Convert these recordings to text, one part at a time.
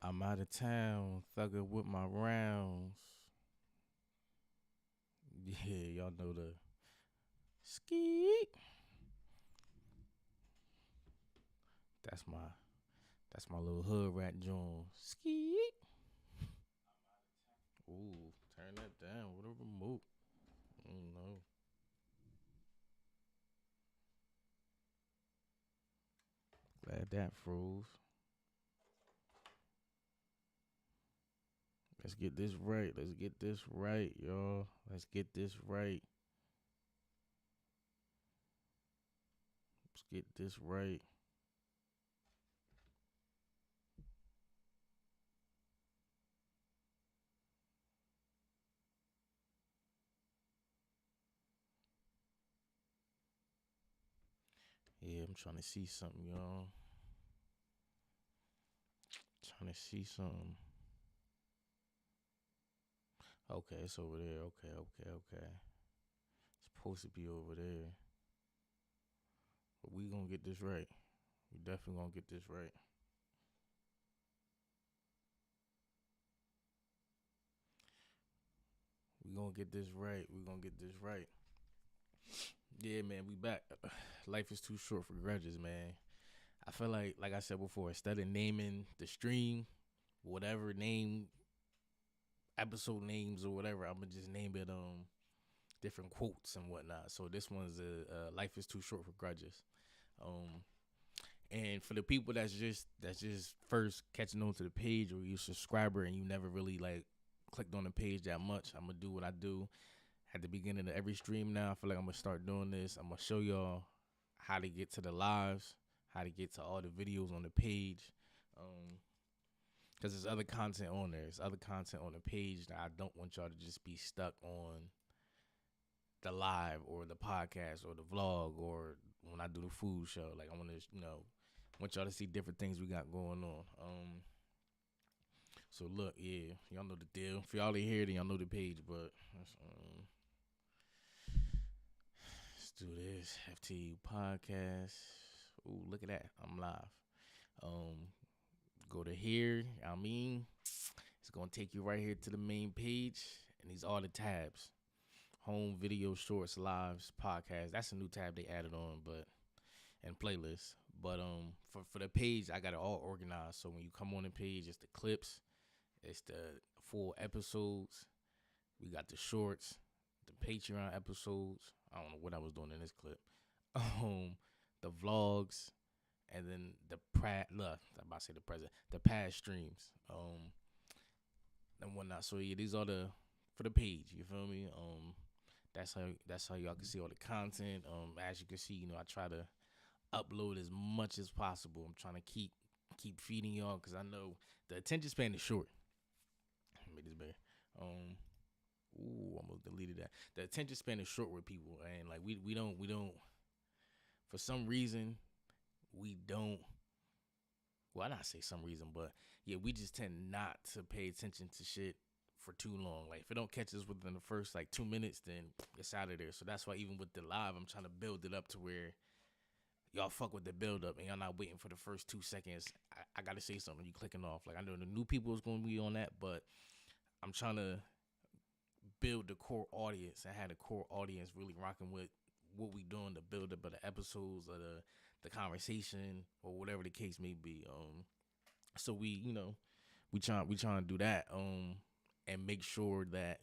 I'm out of town, thugging with my rounds. Yeah, y'all know the ski. That's my that's my little hood rat joint. Ski. Ooh, turn that down with a remote. No. Glad that froze. Let's get this right. Let's get this right, y'all. Let's get this right. Let's get this right. Yeah, I'm trying to see something, y'all. Trying to see something. Okay, it's over there. Okay. It's supposed to be over there. But we gonna get this right. We definitely gonna get this right. We gonna get this right. We gonna get this right. Yeah, man, we back. Life is too short for grudges, man. I feel like I said before, instead of naming the stream, whatever name, episode names or whatever, I'm gonna just name it different quotes and whatnot. So this one's life is too short for grudges. Um, and for the people that's just first catching on to the page, or you a subscriber and you never really like clicked on the page that much, I'm gonna do what I do at the beginning of every stream. Now I feel like I'm gonna start doing this. I'm gonna show y'all how to get to the lives, how to get to all the videos on the page. Because there's other content on there. There's other content on the page that I don't want y'all to just be stuck on the live or the podcast or the vlog or when I do the food show. Like I want to, want y'all to see different things we got going on. So look, yeah, y'all know the deal. If y'all ain't here, then y'all know the page. But let's do this FTE podcast. Ooh, look at that, I'm live. Um, Go to here. It's gonna take you right here to the main page, and these are the tabs: home, video, shorts, lives, podcast. That's a new tab they added on, but and playlists. But for the page, I got it all organized. So when you come on the page, it's the clips, it's the full episodes. We got the shorts, the Patreon episodes. I don't know what I was doing in this clip. The vlogs, and then I'm about to say the present, the past streams, and whatnot. So yeah, these are the for the page. You feel me? That's how y'all can see all the content. As you can see, I try to upload as much as possible. I'm trying to keep feeding y'all because I know the attention span is short. Make this better. Almost deleted that. The attention span is short with people, and like we don't for some reason we don't. Well, I not say some reason, but yeah, we just tend not to pay attention to shit for too long. Like if it don't catch us within the first like 2 minutes, then it's out of there. So that's why even with the live, I'm trying to build it up to where y'all fuck with the build up and y'all not waiting for the first 2 seconds. I gotta say something. You clicking off. Like I know the new people is gonna be on that, but I'm trying to build the core audience and have the core audience really rocking with what we doing to build up of the episodes or the conversation or whatever the case may be. So we trying to do that and make sure that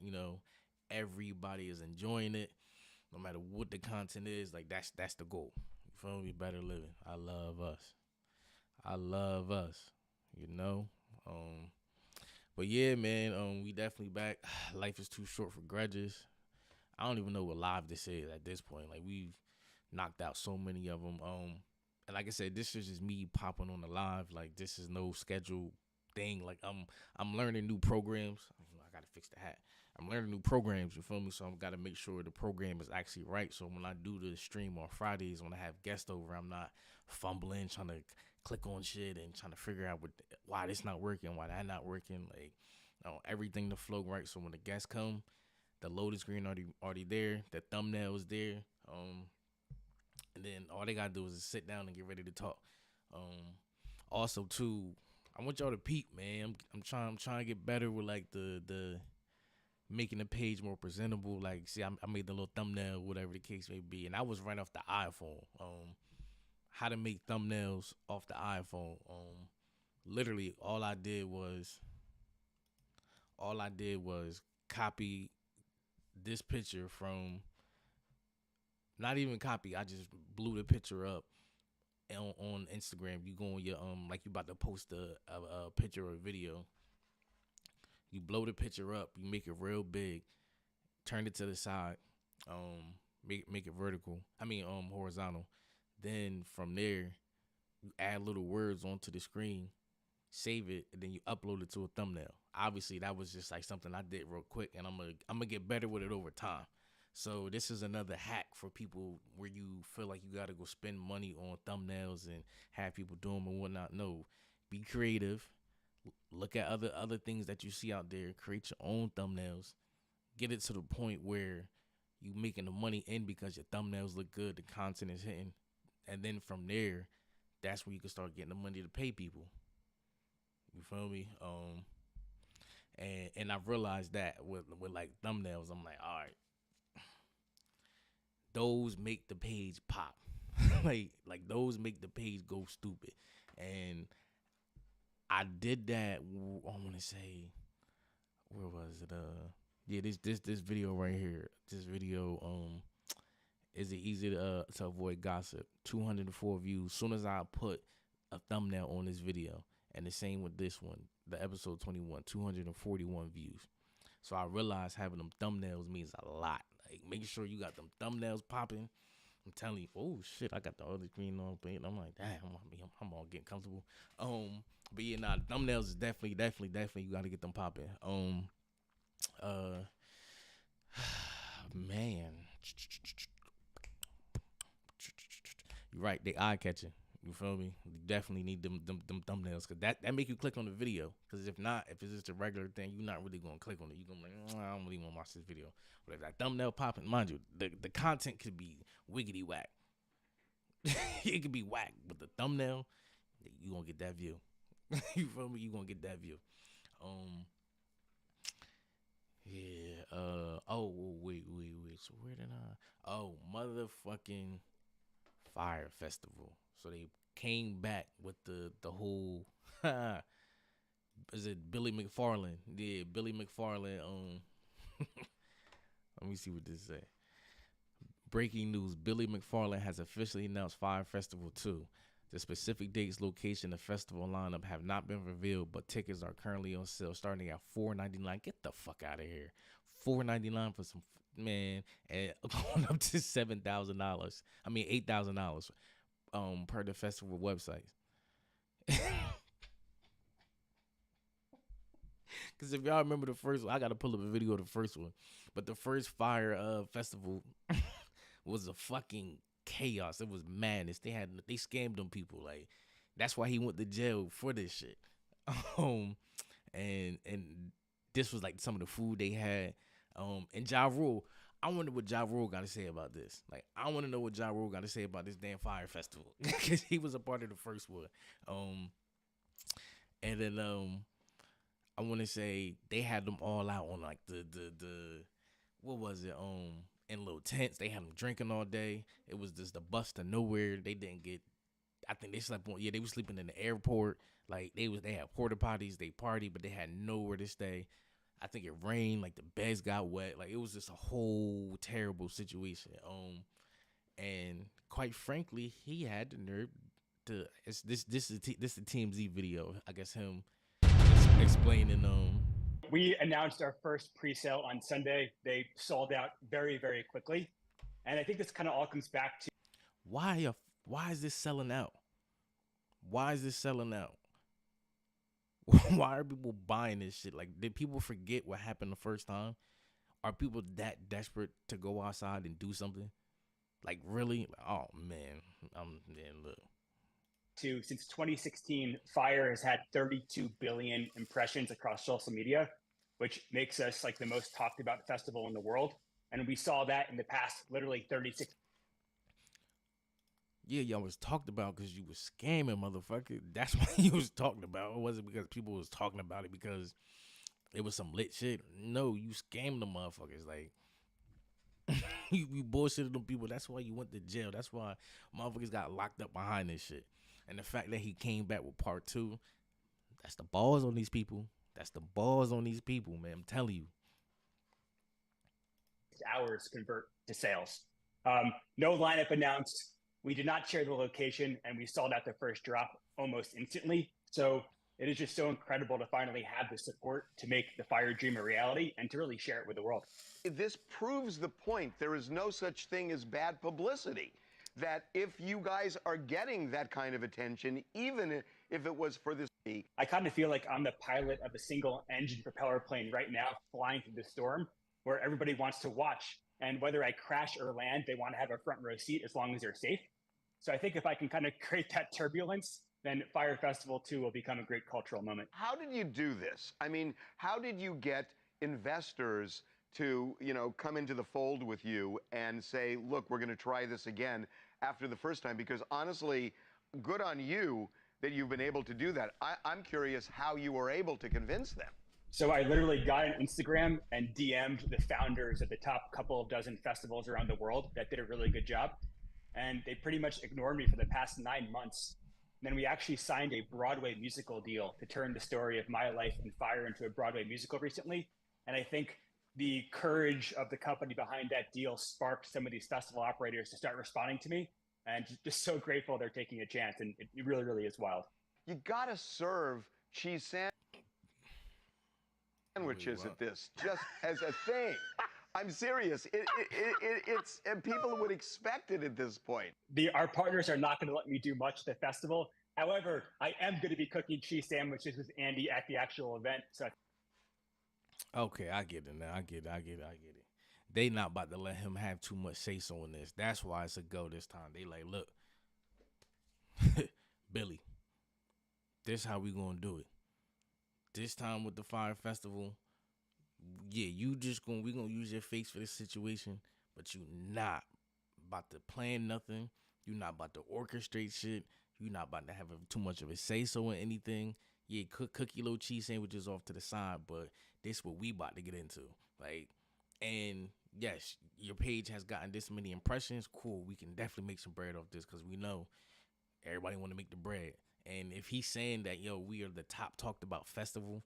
everybody is enjoying it, no matter what the content is. Like that's the goal. You feel me? Better living. I love us. I love us. You know. But yeah, man. We definitely back. Life is too short for grudges. I don't even know what live this is at this point. Like we've knocked out so many of them. And like I said, this is just me popping on the live. Like this is no scheduled thing. Like I'm learning new programs. I gotta fix the hat. I'm learning new programs. You feel me? So I've got to make sure the program is actually right. So when I do the stream on Fridays, when I have guests over, I'm not fumbling trying to click on shit and trying to figure out why this not working, why that not working. Like everything to flow right. So when the guests come, the loading screen already there, the thumbnail is there, and then all they gotta do is just sit down and get ready to talk. Also too, I want y'all to peep, man. I'm trying to get better with like the making the page more presentable. Like, see, I made the little thumbnail, whatever the case may be, and I was right off the iPhone. How to make thumbnails off the iPhone. Literally all I did was copy this picture from, not even copy. I just blew the picture up on Instagram. You go on your like you about to post a picture or a video. You blow the picture up. You make it real big. Turn it to the side. Make it vertical. Horizontal. Then from there, you add little words onto the screen, save it, and then you upload it to a thumbnail. Obviously, that was just like something I did real quick, and I'm gonna get better with it over time. So this is another hack for people where you feel like you gotta go spend money on thumbnails and have people do them and whatnot. No, be creative. Look at other things that you see out there. Create your own thumbnails. Get it to the point where you making the money in because your thumbnails look good, the content is hitting, and then from there, that's where you can start getting the money to pay people. You feel me? And I've realized that with like thumbnails, I'm like, all right, those make the page pop. like those make the page go stupid. And I did that. I want to say, where was it? Yeah, this video right here. This video, is it easy to avoid gossip? 204 views. Soon as I put a thumbnail on this video, and the same with this one, the episode 21, 241 views. So I realized having them thumbnails means a lot. Like, making sure you got them thumbnails popping. I'm telling you, oh shit, I got the other screen on, and I'm like, damn, I'm all getting comfortable. But yeah, nah, thumbnails is definitely you got to get them popping. Man, you're right. They eye catching. You feel me? You definitely need them thumbnails, because that make you click on the video. Because if not, if it's just a regular thing, you're not really gonna click on it. You're gonna be like, I don't really want to watch this video. But if that thumbnail popping, mind you, the content could be wiggity whack. It could be whack, but the thumbnail, you gonna get that view. You feel me? You gonna get that view. Yeah. Oh, wait. So where did I? Oh, motherfucking Fire Festival. So they came back with the whole. Is it Billy McFarland? Yeah, Billy McFarland. Let me see what this say. Breaking news: Billy McFarland has officially announced Fire Festival 2. The specific dates, location, and festival lineup have not been revealed, but tickets are currently on sale, starting at $4.99. Get the fuck out of here! $4.99 for some man, and going up to $7,000. I mean $8,000. Per the festival website. Because if y'all remember the first one, I got to pull up a video of the first one. But the first Fire Festival was a fucking chaos. It was madness. They scammed them people. Like, that's why he went to jail for this shit. And this was like some of the food they had. And Ja Rule, I wonder what Ja Rule got to say about this. Like, I want to know what Ja Rule got to say about this damn Fire Festival, because he was a part of the first one. And then I want to say they had them all out on like the what was it? In little tents. They had them drinking all day. It was just the bus to nowhere. They didn't get. I think they slept on. Yeah, they were sleeping in the airport. Like, they had porta potties. They partied, but they had nowhere to stay. I think it rained. Like, the beds got wet. Like, it was just a whole terrible situation. And quite frankly, he had the nerve to. This is the TMZ video. I guess him explaining We announced our first pre-sale on Sunday. They sold out very, very quickly. And I think this kind of all comes back to why is this selling out? Why is this selling out? Why are people buying this shit? Like, did people forget what happened the first time? Are people that desperate to go outside and do something? Like, really? Oh man, look. Since 2016, Fire has had 32 billion impressions across social media, which makes us like the most talked about festival in the world. And we saw that in the past, literally 36. Yeah, y'all was talked about because you was scamming, motherfucker. That's why you was talked about. It wasn't because people was talking about it because it was some lit shit. No, you scammed the motherfuckers. Like, you bullshitted them people. That's why you went to jail. That's why motherfuckers got locked up behind this shit. And the fact that he came back with part two, that's the balls on these people. That's the balls on these people, man. I'm telling you. Hours convert to sales. No lineup announced. We did not share the location, and we sold out the first drop almost instantly. So it is just so incredible to finally have the support to make the Fire Dream a reality and to really share it with the world. This proves the point. There is no such thing as bad publicity. That if you guys are getting that kind of attention, even if it was for this. I kind of feel like I'm the pilot of a single engine propeller plane right now flying through the storm where everybody wants to watch. And whether I crash or land, they want to have a front row seat as long as they're safe. So I think if I can kind of create that turbulence, then Fire Festival 2 will become a great cultural moment. How did you do this? I mean, how did you get investors to, come into the fold with you and say, look, we're going to try this again after the first time? Because honestly, good on you that you've been able to do that. I'm curious how you were able to convince them. So I literally got on Instagram and DM'd the founders of the top couple of dozen festivals around the world that did a really good job. And they pretty much ignored me for the past 9 months. And then we actually signed a Broadway musical deal to turn the story of my life and Fire into a Broadway musical recently. And I think the courage of the company behind that deal sparked some of these festival operators to start responding to me. And just so grateful they're taking a chance. And it really, really is wild. You got to serve cheese sandwiches at this, just as a thing. I'm serious. It's and people would expect it at this point. Our partners are not going to let me do much at the festival. However, I am going to be cooking cheese sandwiches with Andy at the actual event. So, Okay, I get it now. I get it. They not about to let him have too much say so in this. That's why it's a go this time. They like, look, Billy, this how we gonna do it. This time with the Fire Festival, yeah, we gonna use your face for this situation, but you not about to plan nothing. You not about to orchestrate shit. You not about to have too much of a say so in anything. Yeah, cook your little cheese sandwiches off to the side, but this what we about to get into. Like, and yes, your page has gotten this many impressions. Cool, we can definitely make some bread off this because we know everybody want to make the bread. And if he's saying that, yo, we are the top talked about festival,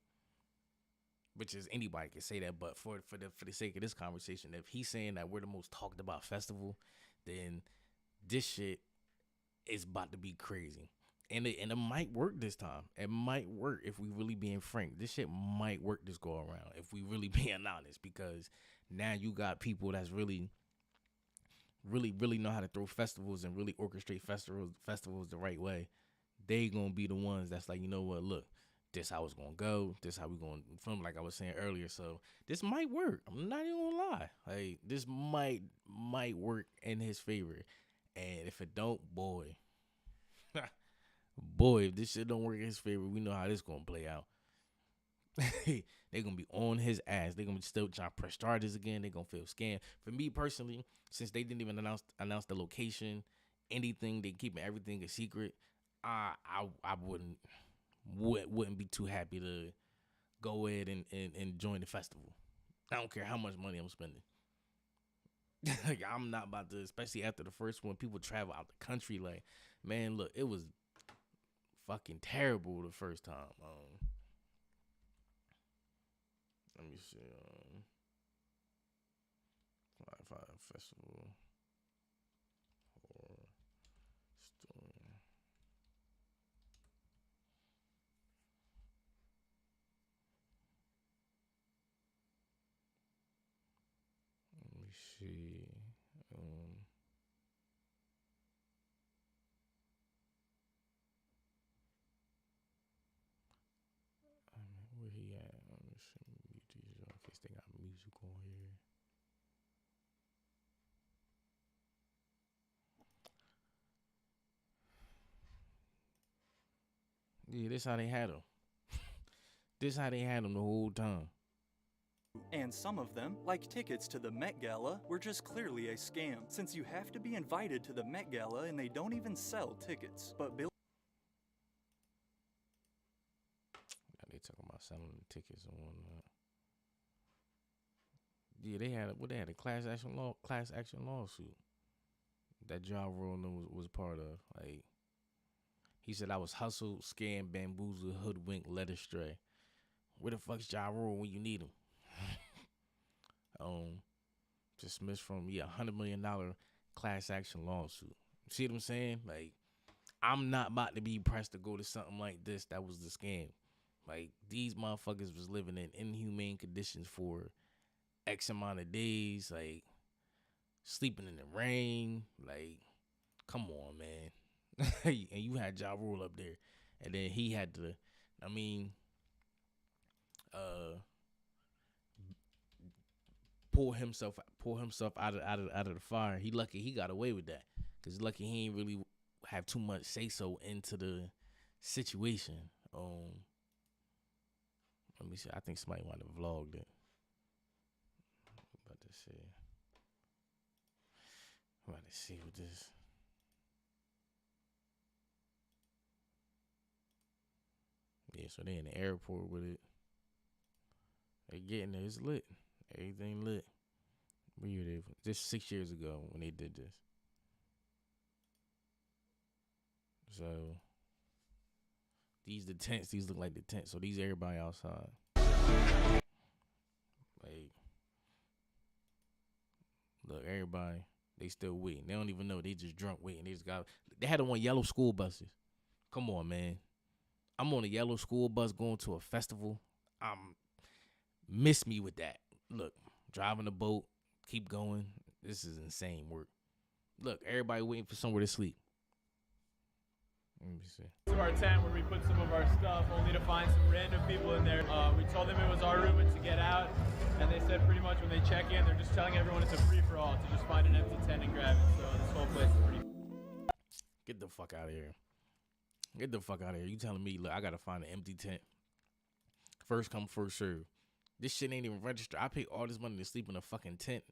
which is anybody can say that, but for the sake of this conversation, if he's saying that we're the most talked about festival, then this shit is about to be crazy. And it might work this time. It might work if we really being frank. This shit might work this go around if we really being honest, because now you got people that's really know how to throw festivals and really orchestrate festivals the right way. They gonna be the ones that's like, you know what, look, this how it's gonna go, this how we gonna film, like I was saying earlier. So this might work. I'm not even gonna lie. Like, this might work in his favor. And if it don't, boy, if this shit don't work in his favor, we know how this gonna play out. They gonna be on his ass. They gonna be still trying to press charges again. They gonna feel scammed. For me personally, since they didn't even announce the location, anything, they keeping everything a secret. I wouldn't be too happy to go ahead and join the festival. I don't care how much money I'm spending. Like, I'm not about to, especially after the first one, people travel out the country. Like, man, look, it was fucking terrible the first time. Let me see. Fire Festival or story. Let me see. Where he at? Let me see. In case they got music on here. Yeah, this how they had him. This how they had him the whole time. And some of them, like tickets to the Met Gala, were just clearly a scam, since you have to be invited to the Met Gala and they don't even sell tickets. But Now they talking about selling the tickets and whatnot. Yeah, they had a class action lawsuit that Ja Rule was part of. Like, he said I was hustled, scammed, bamboozled, hoodwinked, led astray. Where the fuck's Ja Rule when you need him? Dismissed from $100 million class action lawsuit. See what I'm saying? Like, I'm not about to be pressed to go to something like this. That was the scam. Like, these motherfuckers was living in inhumane conditions for X amount of days, like sleeping in the rain. Like, come on, man. And you had Ja Rule up there, and then he had to, pull himself out of the fire. He lucky he got away with that, cause lucky he ain't really have too much say so into the situation. Let me see. I think somebody might have vlogged it. About to see what this. Yeah, so they in the airport with it. They getting it. It's lit. Everything lit. What year they? This 6 years ago when they did this. So these the tents. These look like the tents. So these everybody outside. Like, look, everybody. They still waiting. They don't even know. They just drunk waiting. They had them on yellow school buses. Come on, man. I'm on a yellow school bus going to a festival. Miss me with that. Look, driving a boat, keep going. This is insane work. Look, everybody waiting for somewhere to sleep. Let me see. To our tent where we put some of our stuff, only to find some random people in there. We told them it was our room and to get out, and they said pretty much when they check in, they're just telling everyone it's a free-for-all to just find an empty tent and grab it. So this whole place is pretty. Get the fuck out of here. Get the fuck out of here. You telling me, look, I gotta find an empty tent. First come, first serve. This shit ain't even registered. I pay all this money to sleep in a fucking tent.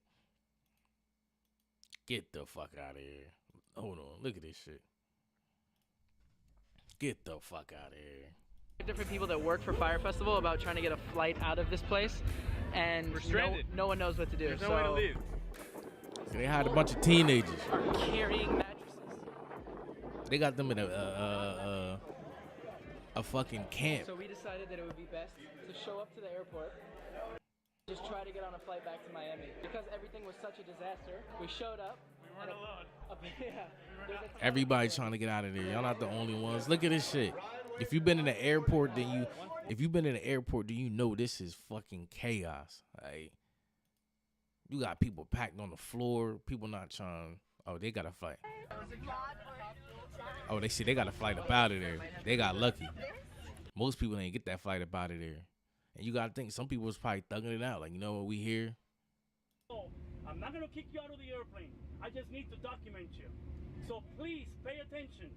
Get the fuck out of here. Hold on. Look at this shit. Get the fuck out of here. Different people that work for Fire Festival about trying to get a flight out of this place, and no one knows what to do. There's no way to leave. So they hired a bunch of teenagers. Are carrying mattresses. They got them in a fucking camp. So we decided that it would be best to show up to the airport, just try to get on a flight back to Miami. Because everything was such a disaster, we showed up. We weren't alone. Everybody trying to get out of there. Y'all not the only ones. Look at this shit. If you've been in the airport, then you know this is fucking chaos. Like, you got people packed on the floor. People not trying. Oh, they got a flight. Oh, they got a flight up out of there. They got lucky. Most people ain't get that flight up out of there. And you gotta think some people was probably thugging it out. Like, you know what, we here. Oh, I'm not gonna kick you out of the airplane. I just need to document you. So please pay attention.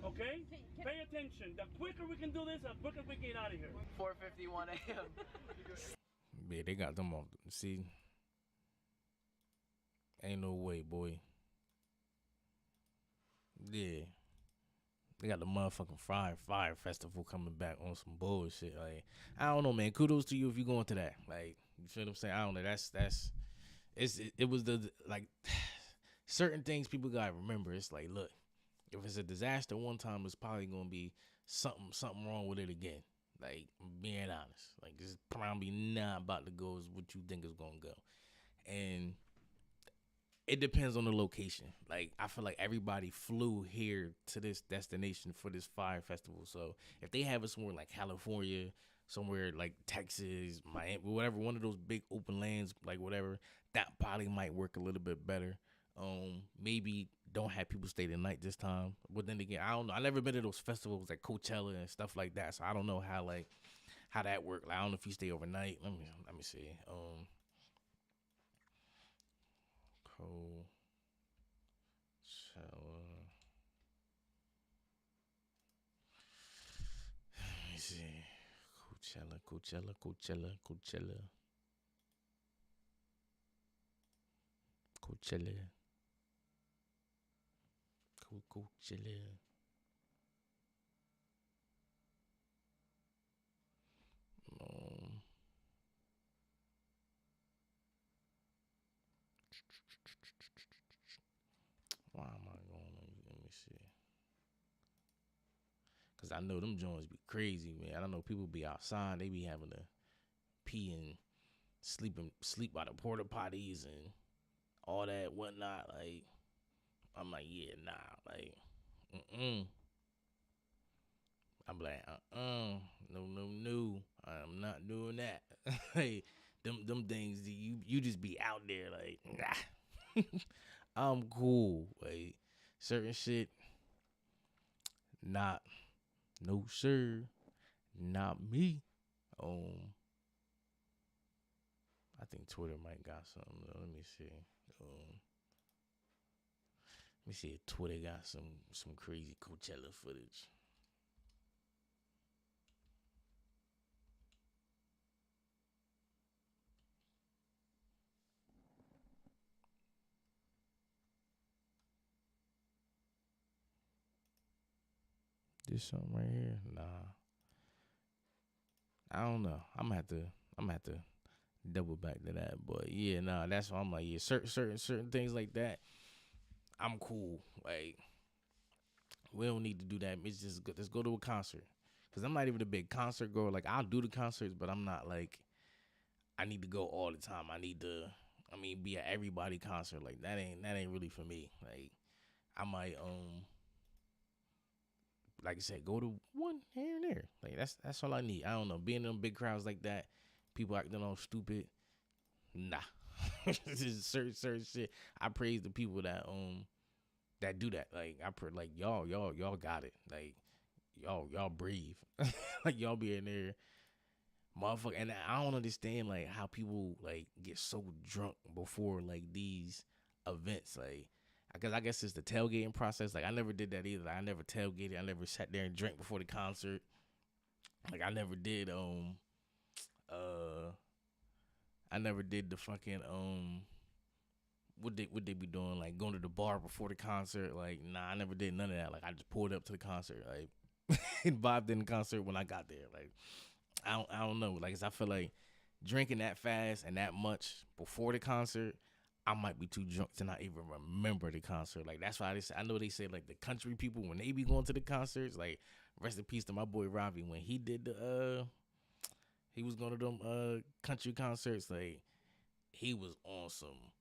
Okay? Pay attention. The quicker we can do this, the quicker we get out of here. 4:51 a.m. Yeah, they got them off. See, ain't no way, boy. Yeah, they got the motherfucking Fire Festival coming back on some bullshit. Like, I don't know, man. Kudos to you if you going to that. Like, you feel what I'm saying? I don't know. It was the, like, certain things people gotta remember. It's like, look, if it's a disaster one time, it's probably gonna be something wrong with it again. Like, being honest, like, it's probably not about to go as what you think is gonna go, and it depends on the location. Like, I feel like everybody flew here to this destination for this Fire Festival. So if they have it somewhere like California, somewhere like Texas, Miami, whatever, one of those big open lands, like whatever, that probably might work a little bit better. Maybe don't have people stay the night this time. But then again, I don't know. I never been to those festivals like Coachella and stuff like that, so I don't know how that work. Like, I don't know if you stay overnight. Let me see. Coachella. Let me see. Coachella. Coachella, Coachella, Coachella. Coachella. Coachella. Um, why am I going? Let me see. Cause I know them joints be crazy, man. I know people be outside, they be having to pee and sleep by the porta potties and all that whatnot. Like, I'm like, yeah, nah, like, I'm like, no, I'm not doing that. Hey, them things that you just be out there like, nah. I'm cool. Like, certain shit, not, no sir, not me. I think Twitter might got something. Let me see. Let me see if Twitter got some crazy Coachella footage. This something right here? Nah. I don't know. I'm gonna have to double back to that. But yeah, nah, that's why I'm like, yeah, certain things like that, I'm cool. Like, we don't need to do that. It's just let's go to a concert. Cause I'm not even a big concert goer. Like, I'll do the concerts, but I'm not like I need to go all the time. I need to, be at everybody concert. Like, that ain't really for me. Like, I might like I said, go to one here and there. Like, that's all I need. I don't know. Being in them big crowds like that, people acting all stupid. Nah. This is certain shit. I praise the people that do that. Like, like y'all got it. Like, y'all breathe. Like, y'all be in there, motherfucker. And I don't understand like how people like get so drunk before like these events. Like, because I guess it's the tailgating process. Like, I never did that either. Like, I never tailgated. I never sat there and drank before the concert. Like, I never did the fucking what they be doing, like going to the bar before the concert. Like, nah, I never did none of that. Like, I just pulled up to the concert, like, and vibed in the concert when I got there. Like, I don't know. Like, 'cause I feel like drinking that fast and that much before the concert, I might be too drunk to not even remember the concert. Like, that's why I know they say like the country people when they be going to the concerts. Like, rest in peace to my boy Ravi when he did he was going to them country concerts. Like, he was on some.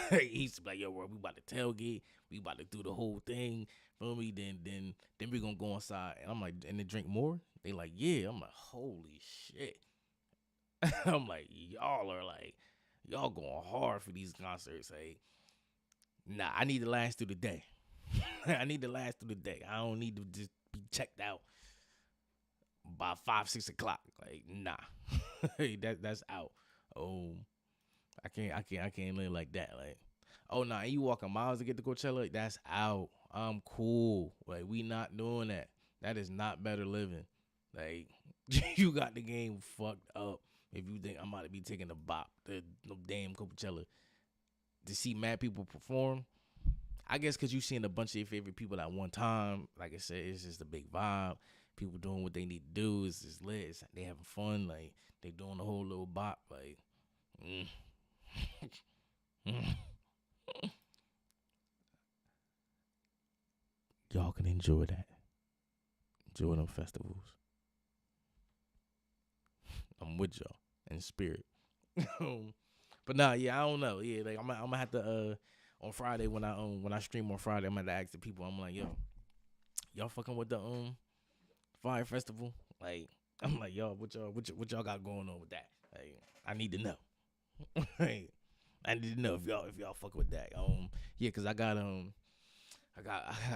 He used to be like, yo, bro, we about to tailgate, we about to do the whole thing. Feel me? Then we gonna go inside. And I'm like, and then drink more? They like, yeah. I'm like, holy shit. I'm like, y'all going hard for these concerts. Hey, nah, I need to last through the day. I need to last through the day. I don't need to just be checked out by 5-6 o'clock. Like, nah. That's out. I can't live like that. Like, oh nah, you walking miles to get to Coachella? That's out. I'm cool. Like, we not doing that. That is not better living. Like, you got the game fucked up if you think I'm about to be taking the damn Coachella to see mad people perform. I guess because you seen a bunch of your favorite people at one time. Like I said, it's just a big vibe. People doing what they need to do. It's just lit. They having fun. Like, they doing the whole little bop. Like, y'all can enjoy that. Enjoy them festivals. I'm with y'all in spirit. But nah, yeah, I don't know. Yeah, like I'm gonna have to on Friday when I stream on Friday, I'm gonna have to ask the people. I'm like, yo, y'all fucking with the Fire Festival? Like, I'm like, yo, what y'all got going on with that? Like, I need to know. Like, I need to know if y'all fuck with that. Yeah, cause I got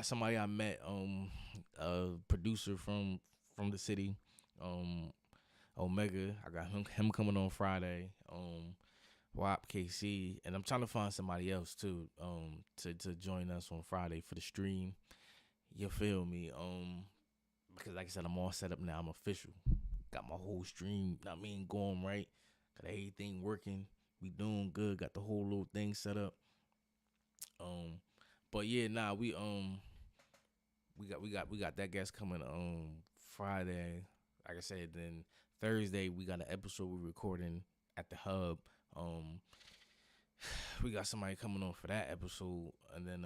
somebody I met, a producer from the city, Omega. I got him coming on Friday. WAP KC, and I'm trying to find somebody else too, to join us on Friday for the stream. You feel me? Because like I said, I'm all set up now. I'm official. got my whole stream, going right. Got everything working. We doing good. Got the whole little thing set up. But yeah, we got that guest coming Friday. Like I said, then Thursday we got an episode we're recording at the hub. We got somebody coming on for that episode, and then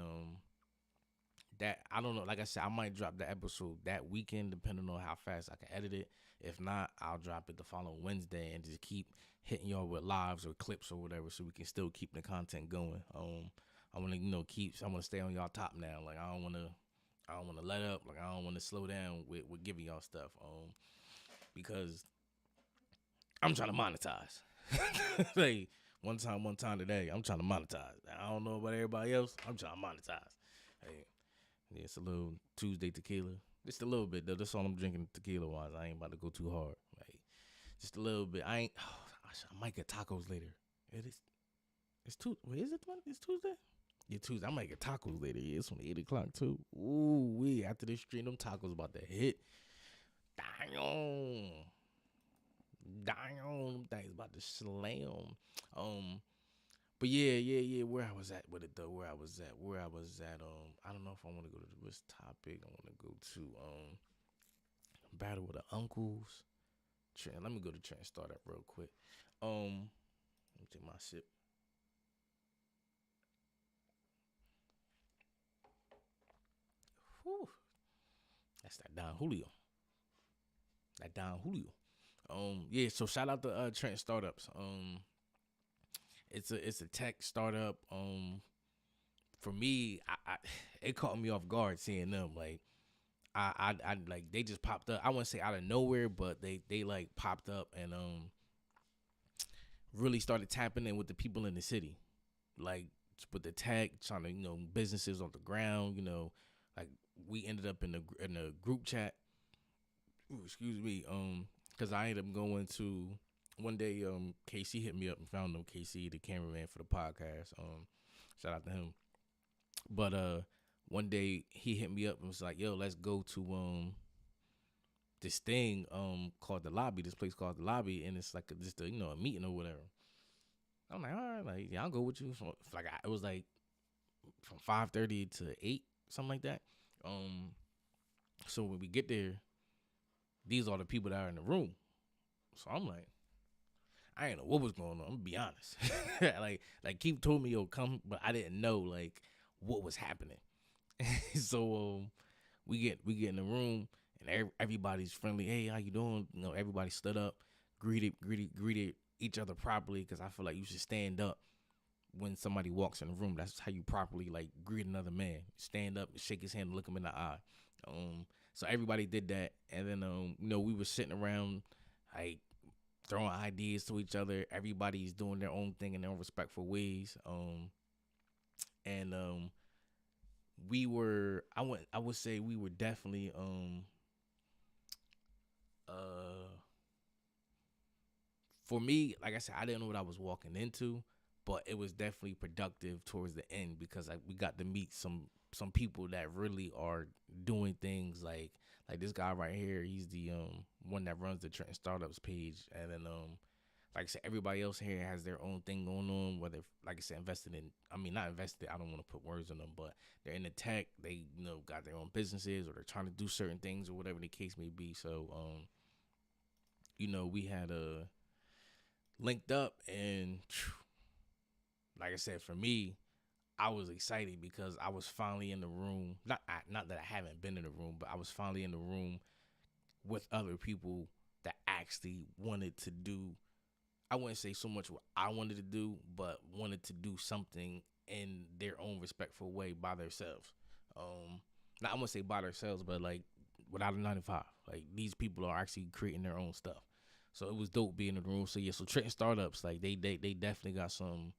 that I don't know. Like I said, I might drop the episode that weekend, depending on how fast I can edit it. If not, I'll drop it the following Wednesday and just keep hitting y'all with lives or clips or whatever, so we can still keep the content going. I want to I want to stay on y'all top now. Like I don't want to let up. Like I don't want to slow down with giving y'all stuff. Because I'm trying to monetize. Like one time today, I'm trying to monetize. I don't know about everybody else. I'm trying to monetize. Hey, yeah, it's a little Tuesday tequila. Just a little bit though. That's all I'm drinking tequila wise. I ain't about to go too hard. Like just a little bit. I might get tacos later. It's Tuesday. Wait, is it? It's Tuesday. Yeah, Tuesday. I might get tacos later. Yeah, it's only 8 o'clock too. Ooh, after this stream, them tacos about to hit. Damn, them things about to slam. But yeah. Where I was at with it though. Where I was at. I don't know if I want to go to this topic. I want to go to battle with the uncles. Trent, let me go to Trent and start up real quick. Let me take my sip. Whew. That's that Don Julio. Yeah, so shout out to Trent Startups. It's a tech startup. For me, I it caught me off guard seeing them. Like I like they just popped up. I wouldn't say out of nowhere, but they like popped up and really started tapping in with the people in the city. Like with the tech, trying to, businesses on the ground, like we ended up in the group chat. Ooh, excuse me. Because I ended up going to one day. KC hit me up and found him. KC, the cameraman for the podcast. Shout out to him. But one day he hit me up and was like, "Yo, let's go to this thing called the Lobby. This place called the Lobby, and it's like just a meeting or whatever." I'm like, all right, like yeah, I'll go with you. So, like it was like from 5:30 to 8, something like that. So when we get there, these are the people that are in the room. So I'm like, I didn't know what was going on. I'm gonna be honest. like Keith told me, "Yo, come," but I didn't know like what was happening. So we get in the room and everybody's friendly. Hey, how you doing? Everybody stood up, greeted each other properly, because I feel like you should stand up when somebody walks in the room. That's how you properly like greet another man. Stand up, shake his hand, and look him in the eye. So everybody did that, and then we were sitting around like throwing ideas to each other. Everybody's doing their own thing in their own respectful ways. And I would say we were definitely for me, like I said, I didn't know what I was walking into, but it was definitely productive towards the end, because we got to meet some people that really are doing things like this guy right here. He's the one that runs the Trenton Startups page, and then like I said, everybody else here has their own thing going on, whether, like I said, not invested, I don't want to put words on them, but they're in the tech, they got their own businesses, or they're trying to do certain things, or whatever the case may be. So we had linked up, and like I said, for me, I was excited because I was finally in the room. Not that I haven't been in the room, but I was finally in the room with other people that actually wanted to do, I wouldn't say so much what I wanted to do, but wanted to do something in their own respectful way by themselves. Not I wouldn't say by themselves, but like without a 9-to-5. Like these people are actually creating their own stuff. So it was dope being in the room. So yeah, so Trenton Startups, like they definitely got some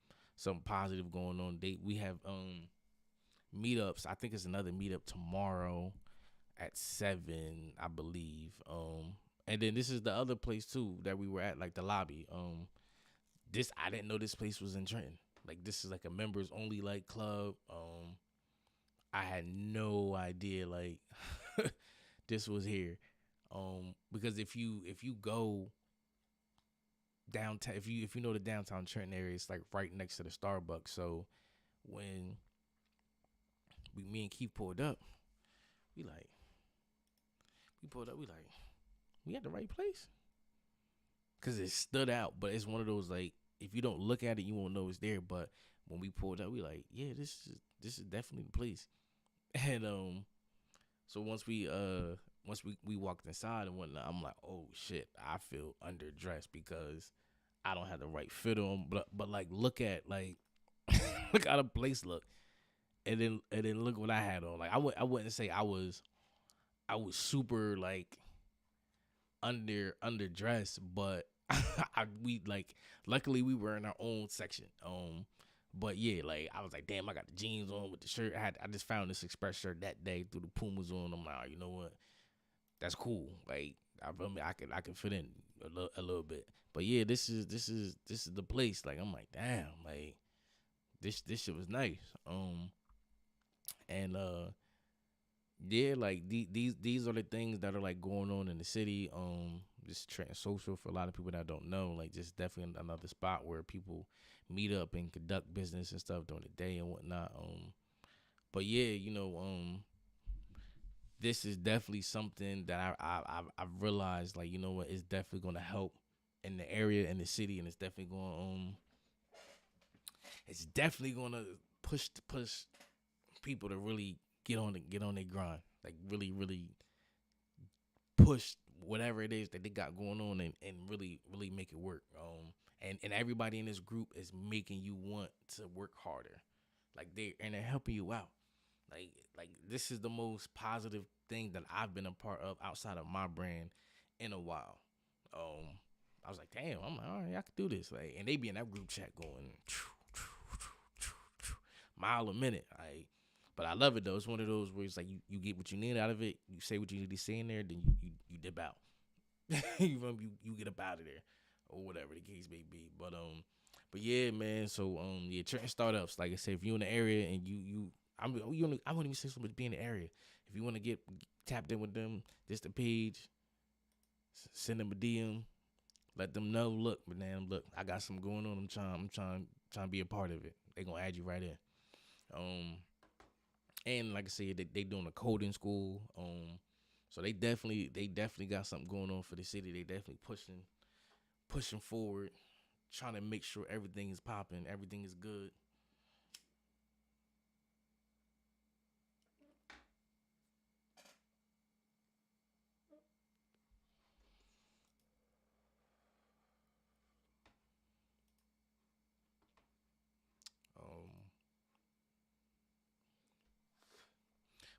positive going on. We have meetups. I think it's another meetup tomorrow at 7, I believe. And then this is the other place too that we were at, like the Lobby. I didn't know this place was in Trenton. Like this is like a members only like club. I had no idea like this was here. Because if you go downtown, if you know the downtown Trenton area, it's like right next to the Starbucks. So when me and Keith pulled up, we at the right place, cause it stood out. But it's one of those, like, if you don't look at it, you won't know it's there. But when we pulled up, we like, yeah, this is definitely the place. And so once we walked inside and whatnot, I'm like, oh shit, I feel underdressed because I don't have the right fit on. But like, look at like look how the place look, and then look what I had on. Like, I wouldn't say I was super like underdressed, but we like, luckily we were in our own section. But yeah, like, I was like, damn, I got the jeans on with the shirt. I just found this Express shirt that day, threw the Pumas on. I'm like, oh, you know what? That's cool. Like, I can fit in a little bit. But yeah, this is the place. Like, I'm like, damn, like this shit was nice. And yeah, like these are the things that are like going on in the city. Just Trenton Social, for a lot of people that don't know, like, just definitely another spot where people meet up and conduct business and stuff during the day and whatnot. But yeah, this is definitely something that I've realized, like, you know what, it's definitely gonna help in the area, in the city, and it's definitely gonna push people to really get on their grind, like really push whatever it is that they got going on, and really make it work. And everybody in this group is making you want to work harder, like they're helping you out. Like this is the most positive thing that I've been a part of outside of my brand in a while. I was like, damn, I'm like, all right, I can do this. Like, and they be in that group chat going mile a minute. But I love it though. It's one of those where it's like you get what you need out of it. You say what you need to say in there, then you dip out. you get up out of there, or whatever the case may be. But yeah, man. So yeah, Trenton startups. Like I said, if you in the area and I wouldn't even say so much be in the area. If you want to get tapped in with them, just the page. Send them a DM. Let them know. Look, man. Look, I got something going on. I'm trying to be a part of it. They gonna add you right in. And like I said, they doing a coding school. So they definitely got something going on for the city. They definitely pushing forward, trying to make sure everything is popping, everything is good.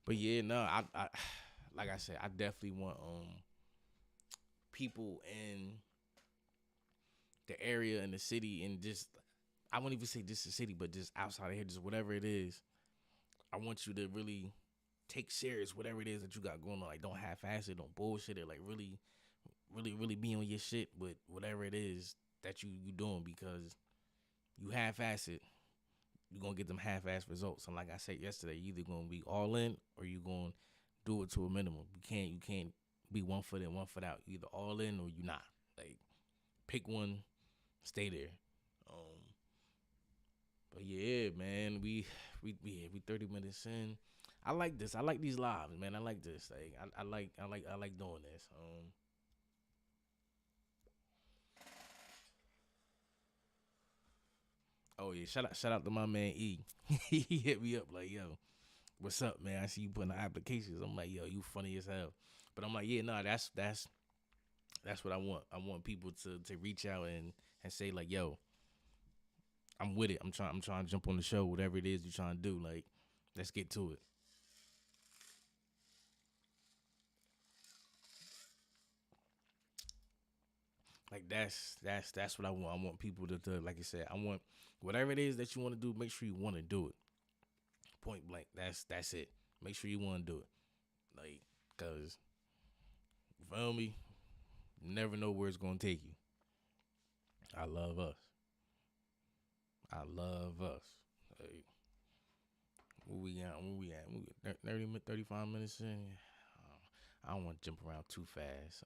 But yeah, no, I like I said, I definitely want people in the area and the city, and just, I won't even say just the city, but just outside of here, just whatever it is. I want you to really take serious whatever it is that you got going on. Like, don't half-ass it, don't bullshit it. Like, really be on your shit with whatever it is that you doing, because you half-ass it, you're going to get them half-ass results. And like I said yesterday, you either going to be all in or you going to do it to a minimum. You can't be 1 foot in, 1 foot out. You either all in or you not. Like, pick one, stay there. But yeah, man, we 30 minutes in. I like this. I like these lives, man. I like this. Like, I like doing this. Oh yeah, shout out to my man E. He hit me up like, yo, what's up, man? I see you putting the applications. I'm like, yo, you funny as hell. But I'm like, yeah, no, that's what I want. I want people to reach out and say like, yo, I'm with it. I'm trying to jump on the show, whatever it is you're trying to do. Like, let's get to it. Like, that's what I want. I want people to like I said, I want whatever it is that you want to do, make sure you want to do it. Point blank. That's it. Make sure you want to do it. Like, cause you feel me? You never know where it's gonna take you. I love us. Like, where we at? 35 minutes in. I don't want to jump around too fast.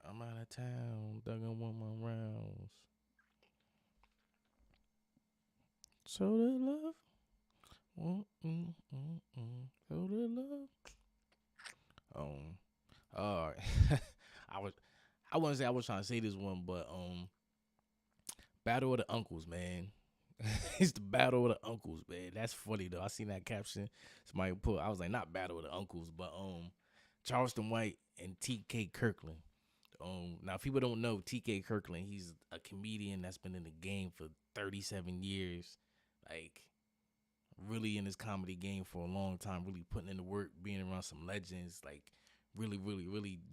I'm out of town, dug in one my rounds. So the love, so the love. All right. I wouldn't say I was trying to say this one, but Battle of the Uncles, man. It's the Battle of the Uncles, man. That's funny though. I seen that caption. Somebody put. I was like, not Battle of the Uncles, but Charleston White and T.K. Kirkland. Now if people don't know T.K. Kirkland, he's a comedian that's been in the game for 37 years, like really in this comedy game for a long time, really putting in the work, being around some legends, like really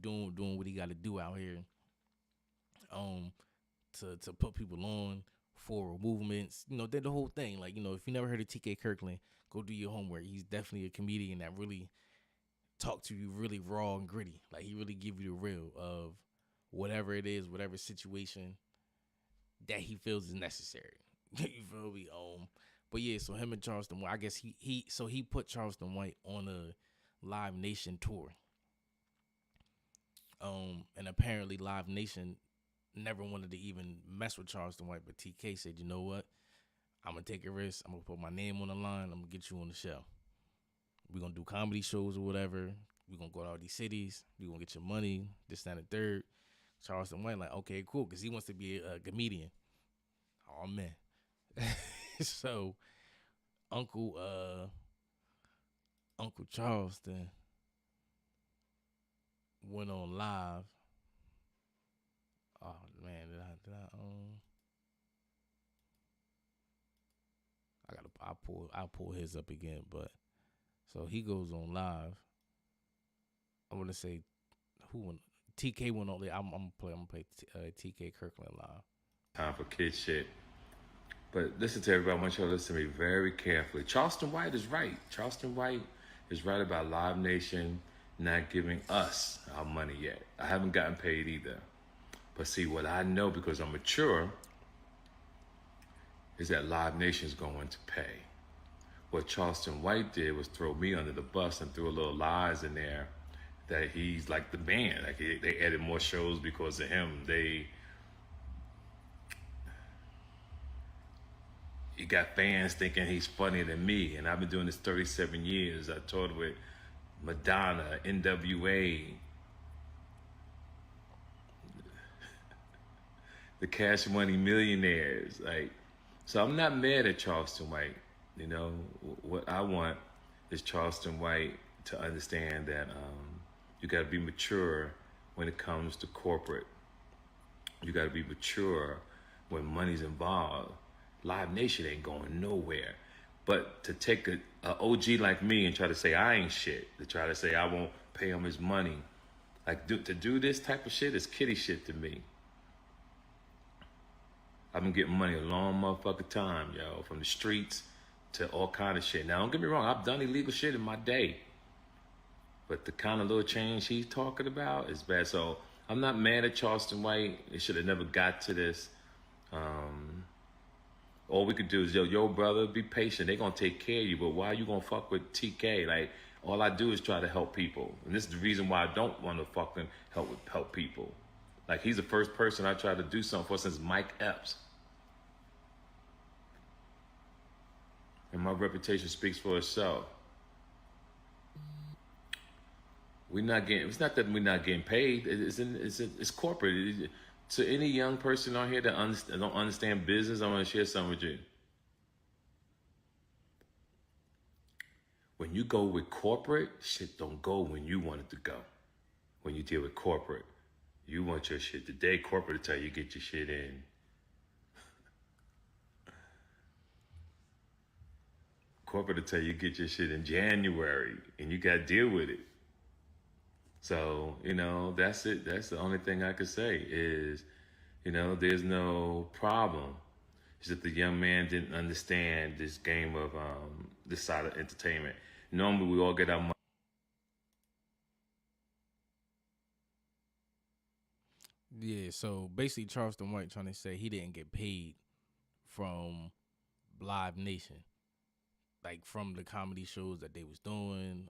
doing what he got to do out here. To put people on for movements, did the whole thing. Like, if you never heard of T.K. Kirkland, go do your homework. He's definitely a comedian that really talk to you really raw and gritty. Like, he really give you the real of whatever it is, whatever situation that he feels is necessary. You feel me? But yeah, so him and Charleston White, I guess he put Charleston White on a Live Nation tour. And apparently Live Nation never wanted to even mess with Charleston White, but TK said, you know what? I'm going to take a risk. I'm going to put my name on the line. I'm going to get you on the show. We're going to do comedy shows or whatever. We're going to go to all these cities. We're going to get your money, this, that, and the third. Charleston White like, okay, cool, because he wants to be a comedian. Oh, man. So, Uncle Charleston went on live. Oh man, I'll pull his up again, but so he goes on live. I'm gonna say who won. TK went on there. I'm gonna play TK Kirkland live. Time for kid shit. But listen to everybody. I want you to listen to me very carefully. Charleston White is right. Charleston White is right about Live Nation not giving us our money yet. I haven't gotten paid either. But see, what I know, because I'm mature, is that Live Nation is going to pay. What Charleston White did was throw me under the bus and threw a little lies in there that he's like the man. Like they added more shows because of him. You got fans thinking he's funnier than me, and I've been doing this 37 years. I toured with Madonna, NWA, the Cash Money Millionaires. So I'm not mad at Charleston White. What I want is Charleston White to understand that you got to be mature when it comes to corporate. You got to be mature when money's involved. Live Nation ain't going nowhere. But to take a OG like me and try to say I ain't shit, to try to say I won't pay him his money, to do this type of shit is kiddie shit to me. I've been getting money a long motherfucking time, yo, from the streets to all kind of shit. Now, don't get me wrong, I've done illegal shit in my day. But the kind of little change he's talking about is bad. So I'm not mad at Charleston White. It should have never got to this. All we could do is, yo, brother, be patient. They gonna take care of you, but why you gonna fuck with TK? Like, all I do is try to help people. And this is the reason why I don't want to fucking help people. Like, he's the first person I tried to do something for since Mike Epps. And my reputation speaks for itself. It's not that we're not getting paid. It's corporate. To any young person out here that don't understand business, I want to share something with you. When you go with corporate, shit don't go when you want it to go. When you deal with corporate, you want your shit today. Corporate will tell you get your shit in. Corporate will tell you get your shit in January, and you got to deal with it. So, that's it. That's the only thing I could say is, there's no problem. It's that the young man didn't understand this game of this side of entertainment. Normally, we all get our money. Yeah, so basically Charleston White trying to say he didn't get paid from Live Nation, like from the comedy shows that they was doing,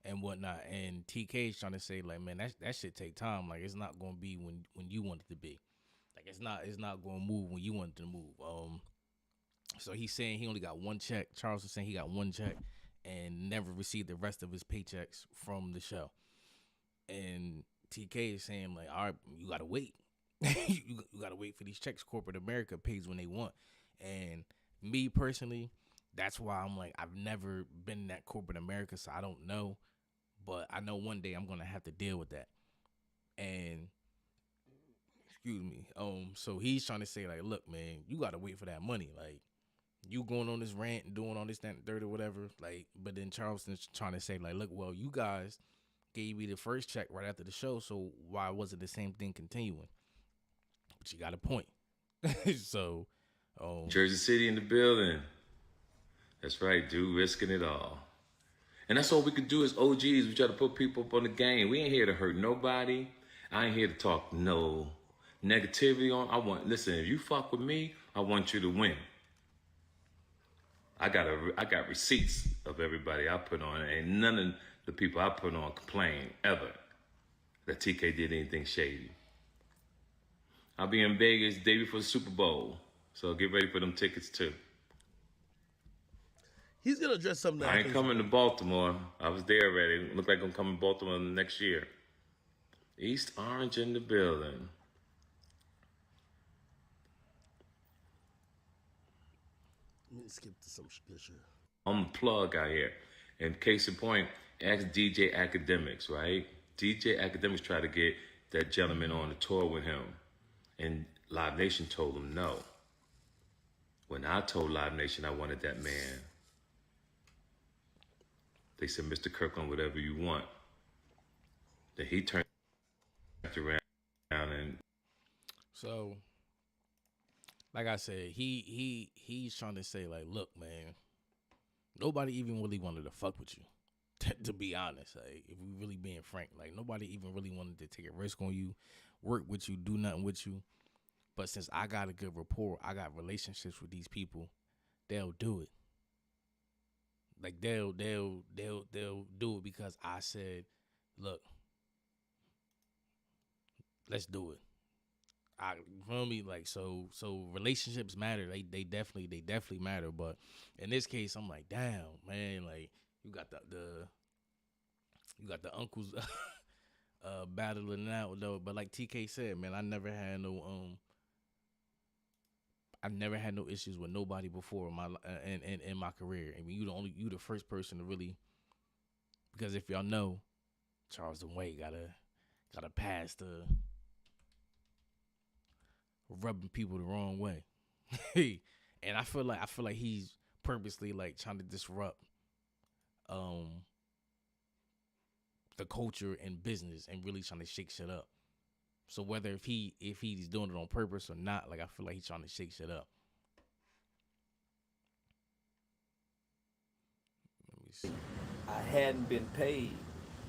and whatnot. And TK is trying to say like, man, that shit take time. Like it's not gonna be when you want it to be. Like it's not gonna move when you want it to move. So he's saying he only got one check. Charles was saying he got one check and never received the rest of his paychecks from the show. And TK is saying like, all right, you gotta wait. you gotta wait for these checks. Corporate America pays when they want. And me personally, that's why I'm like, I've never been in that corporate America, so I don't know. But I know one day I'm gonna have to deal with that. And excuse me. So he's trying to say like, look, man, you gotta wait for that money. Like, you going on this rant and doing all this, that, and third or whatever. Like, but then Charleston's trying to say like, look, well, you guys gave me the first check right after the show, so why wasn't the same thing continuing? But you got a point. So, Jersey City in the building. That's right, dude, risking it all. And that's all we could do as OGs. We try to put people up on the game. We ain't here to hurt nobody. I ain't here to talk no negativity on. Listen, if you fuck with me, I want you to win. I got receipts of everybody I put on, and none of the people I put on complain ever that TK did anything shady. I'll be in Vegas the day before the Super Bowl, so get ready for them tickets too. He's gonna address something that I ain't coming to Baltimore. I was there already. Look like I'm coming to Baltimore next year. East Orange in the building. Let me skip to some good shit. I'm a plug out here. And case in point, ask DJ Academics, right? DJ Academics tried to get that gentleman on the tour with him. And Live Nation told him no. When I told Live Nation I wanted that man, they said, Mr. Kirkland, whatever you want. Then he turned around and... So, like I said, he's trying to say, like, look, man, nobody even really wanted to fuck with you, to be honest. Like, if we really being frank, like, nobody even really wanted to take a risk on you, work with you, do nothing with you. But since I got a good rapport, I got relationships with these people, they'll do it. Like, they'll do it because I said, look, let's do it. You feel me? Like, so relationships matter. They definitely matter. But in this case, I'm like, damn, man, like you got the uncles battling out though. But like TK said, man, I never had no issues with nobody before in my career. I mean, you the first person to really, because if y'all know, Charles White got a past to rubbing people the wrong way. And I feel like he's purposely like trying to disrupt the culture and business and really trying to shake shit up. So whether if he's doing it on purpose or not, like I feel like he's trying to shake shit up. Let me see. I hadn't been paid.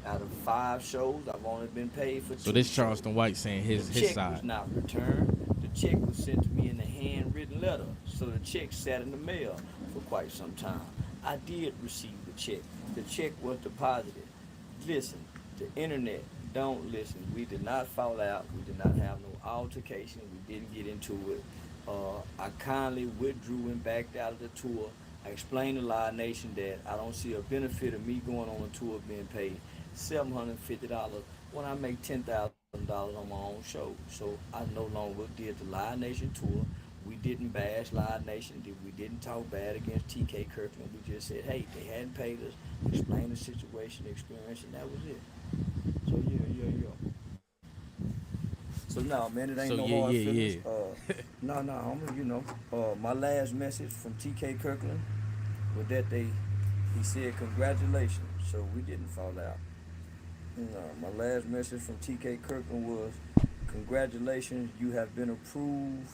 Out of 5 shows, I've only been paid for 2. So this Charleston White saying his check side. was not returned. The check was sent to me in a handwritten letter. So the check sat in the mail for quite some time. I did receive the check. The check was deposited. Listen, the internet, don't listen. We did not fall out. We did not have no altercation. We didn't get into it. I kindly withdrew and backed out of the tour. I explained to Live Nation that I don't see a benefit of me going on a tour being paid $750 when I make $10,000 on my own show. So I no longer did the Live Nation tour. We didn't bash Live Nation. We didn't talk bad against TK Kirkland. We just said, hey, they hadn't paid us, explained the situation, the experience, and that was it. So yeah. So no, man, it ain't no hard feelings. No, homie, my last message from TK Kirkland was that he said congratulations. So we didn't fall out. No, my last message from TK Kirkland was congratulations, you have been approved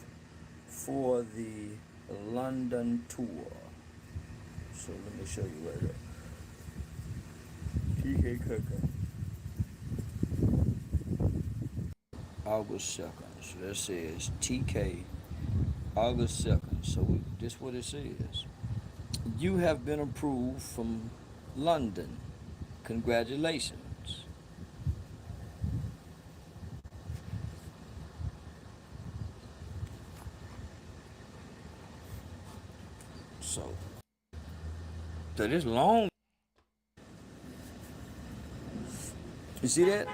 for the London tour. So let me show you right there. TK Kirkland. August 2nd. So that says TK, August 2nd. So this what it says. You have been approved from London. Congratulations. So that is long. You see that?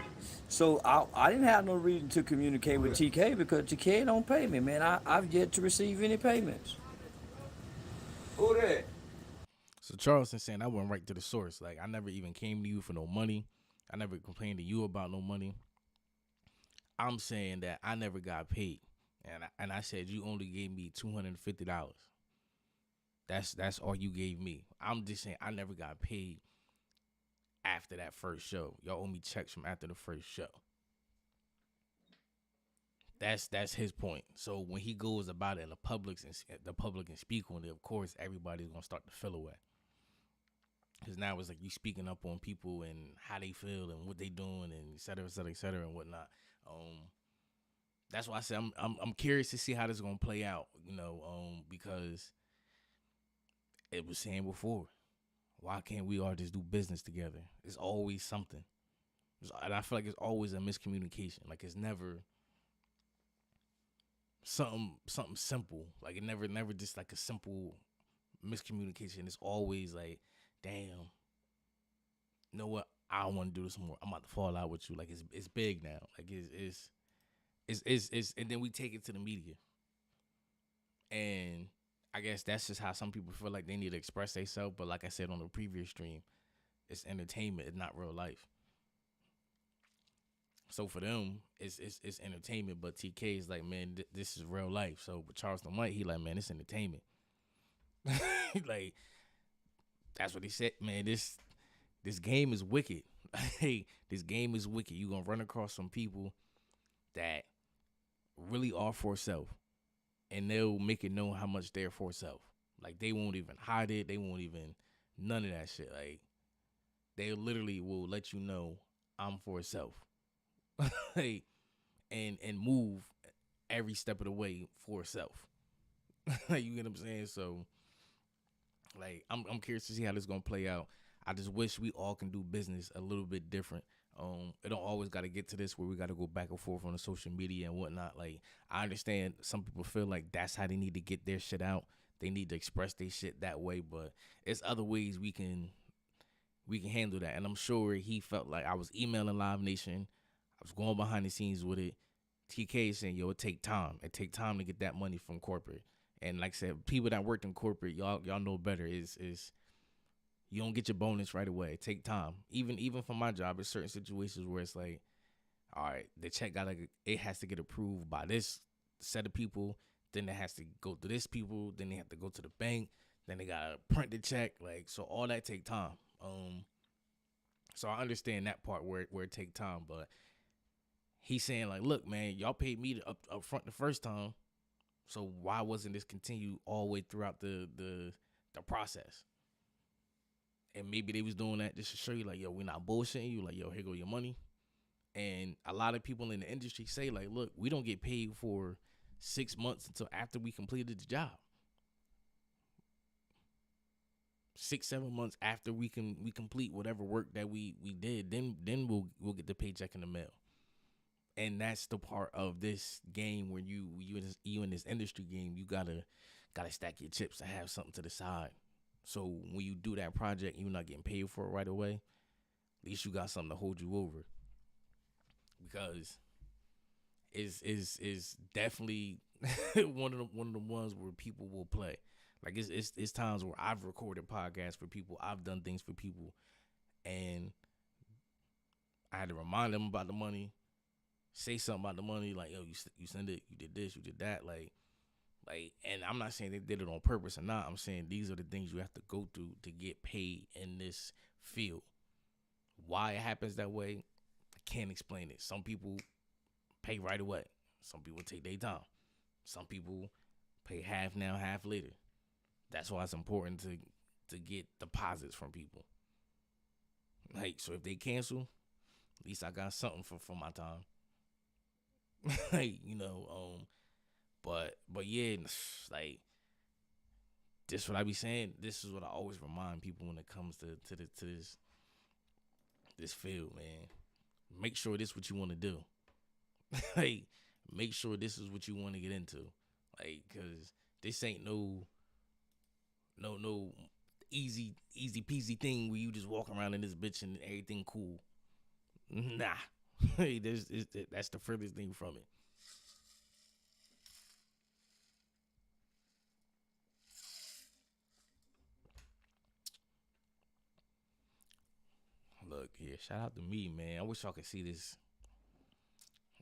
So I didn't have no reason to communicate with TK because TK don't pay me, man. I've yet to receive any payments. Who that? So Charleston saying I went right to the source. Like, I never even came to you for no money. I never complained to you about no money. I'm saying that I never got paid, and I said you only gave me $250. That's all you gave me. I'm just saying I never got paid after that first show. Y'all owe me checks from after the first show. That's his point. So when he goes about it in the public and speak on it, of course everybody's gonna start to feel away. Because now it's like you speaking up on people and how they feel and what they doing and et cetera, and whatnot. That's why I said I'm curious to see how this is gonna play out. Because it was saying before, why can't we all just do business together? It's always something, and I feel like it's always a miscommunication. Like, it's never something simple. Like, it never just like a simple miscommunication. It's always like, damn, you know what? I don't want to do this more. I'm about to fall out with you. Like, it's big now. Like, it's and then we take it to the media. And I guess that's just how some people feel like they need to express themselves. But like I said on the previous stream, it's entertainment. It's not real life. So for them, it's entertainment. But TK is like, man, this is real life. So with Charleston White, he like, man, it's entertainment. Like, that's what he said, man. This game is wicked. Hey, this game is wicked. You gonna run across some people that really are for self, and they'll make it known how much they're for self. Like, they won't even hide it. They won't even none of that shit. Like, they literally will let you know I'm for self. Like, and move every step of the way for self. You get what I'm saying? So, like, I'm curious to see how this is gonna play out. I just wish we all can do business a little bit different. It don't always got to get to this where we got to go back and forth on the social media and whatnot. Like, I understand some people feel like that's how they need to get their shit out. They need to express their shit that way, but it's other ways we can handle that. And I'm sure he felt like I was emailing Live Nation. I was going behind the scenes with it. TK is saying, yo, it take time. It take time to get that money from corporate. And like I said, people that worked in corporate, y'all know better. Is you don't get your bonus right away. It take time. Even for my job, there's certain situations where it's like, all right, the check it has to get approved by this set of people. Then it has to go to this people. Then they have to go to the bank. Then they gotta print the check. Like, so all that take time. So I understand that part where it take time, but he's saying like, look, man, y'all paid me up front the first time, so why wasn't this continue all the way throughout the process? And maybe they was doing that just to show you, like, yo, we're not bullshitting you. Like, yo, here go your money. And a lot of people in the industry say, like, look, we don't get paid for 6 months until after we completed the job. 6-7 months after we complete whatever work that we did, then we'll get the paycheck in the mail. And that's the part of this game where you in this industry game, you gotta stack your chips to have something to the side. So when you do that project, you're not getting paid for it right away. At least you got something to hold you over, because is definitely one of the ones where people will play. Like, it's times where I've recorded podcasts for people, I've done things for people, and I had to remind them about the money, say something about the money, like, yo, you send it, you did this, you did that, like, and I'm not saying they did it on purpose or not. I'm saying these are the things you have to go through to get paid in this field. Why it happens that way, I can't explain it. Some people pay right away. Some people take their time. Some people pay half now, half later. That's why it's important to get deposits from people. Like, so if they cancel, at least I got something for my time. Like, but yeah, like, this what I be saying. This is what I always remind people when it comes to this field, man. Make sure this what you want to do. Like, make sure this is what you want to get into. Like, cause this ain't no easy peasy thing where you just walk around in this bitch and everything cool. Nah. That's the furthest thing from it. Look, yeah, shout out to me, man. I wish y'all could see this.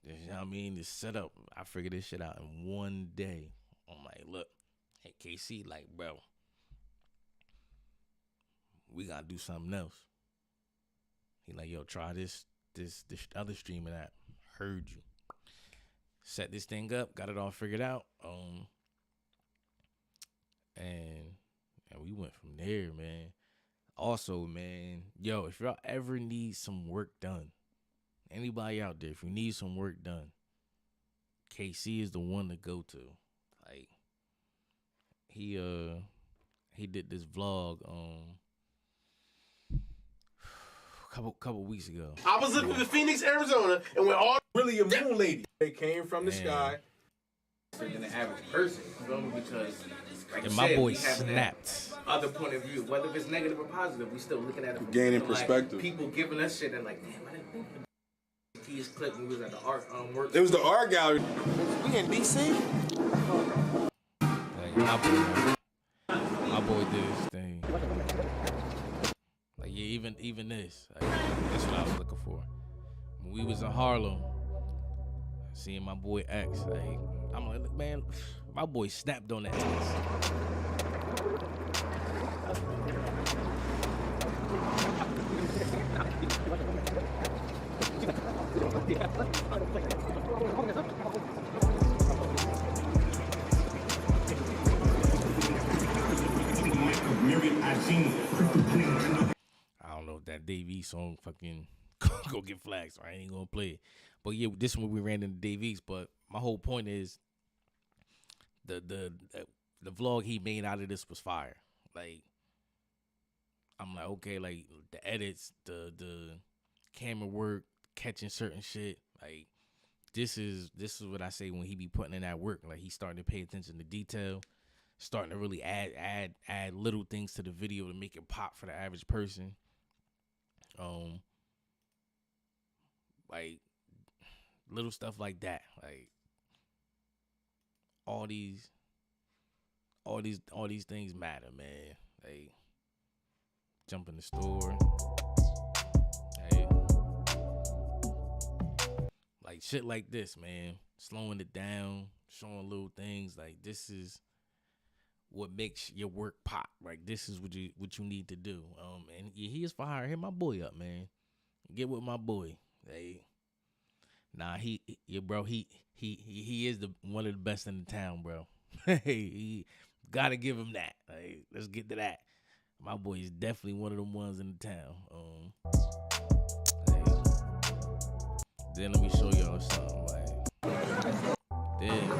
You know what I mean? This setup. I figured this shit out in one day. I'm like, look, hey, KC, like, bro, we gotta do something else. He like, yo, try this other streaming app. Heard you. Set this thing up, got it all figured out. And we went from there, man. Also, man, yo, if y'all ever need some work done, anybody out there, if you need some work done, KC is the one to go to. Like, he did this vlog couple weeks ago. I was living in Phoenix, Arizona, and when all really a moon lady, they came from the sky. Than the average person, because like and you my said, boy we have snapped. that other point of view, whether it's negative or positive, we still looking at it from Gaining like, perspective. people giving us shit and like, damn, I didn't think the keys clicked when we was at the art work. It was the art gallery. We in DC. Like, my boy did his thing. Like, yeah, even this. Like, that's what I was looking for. When we was in Harlem, seeing my boy X, like, I'm like, look, man, my boy snapped on that ass. I don't know if that Dave East song fucking go get flagged, so I ain't gonna play it. But yeah, this one we ran into Dave East. But my whole point is the vlog he made out of this was fire. Like, I'm like, okay, like the edits, the camera work, catching certain shit. Like, this is what I say when he be putting in that work. Like, he's starting to pay attention to detail, starting to really add little things to the video to make it pop for the average person. Like, little stuff like that. Like, all these things matter, man. Like, jump in the store. Hey, like shit like this, man. Slowing it down, showing little things. Like, this is what makes your work pop. Like, this is what you need to do. And yeah, he is fire. Hit my boy up, man. Get with my boy. Hey, nah, he is one of the best in the town, bro. Hey, he gotta give him that. Hey, let's get to that. My boy is definitely one of them ones in the town. Hey. Then let me show y'all something. Like, then.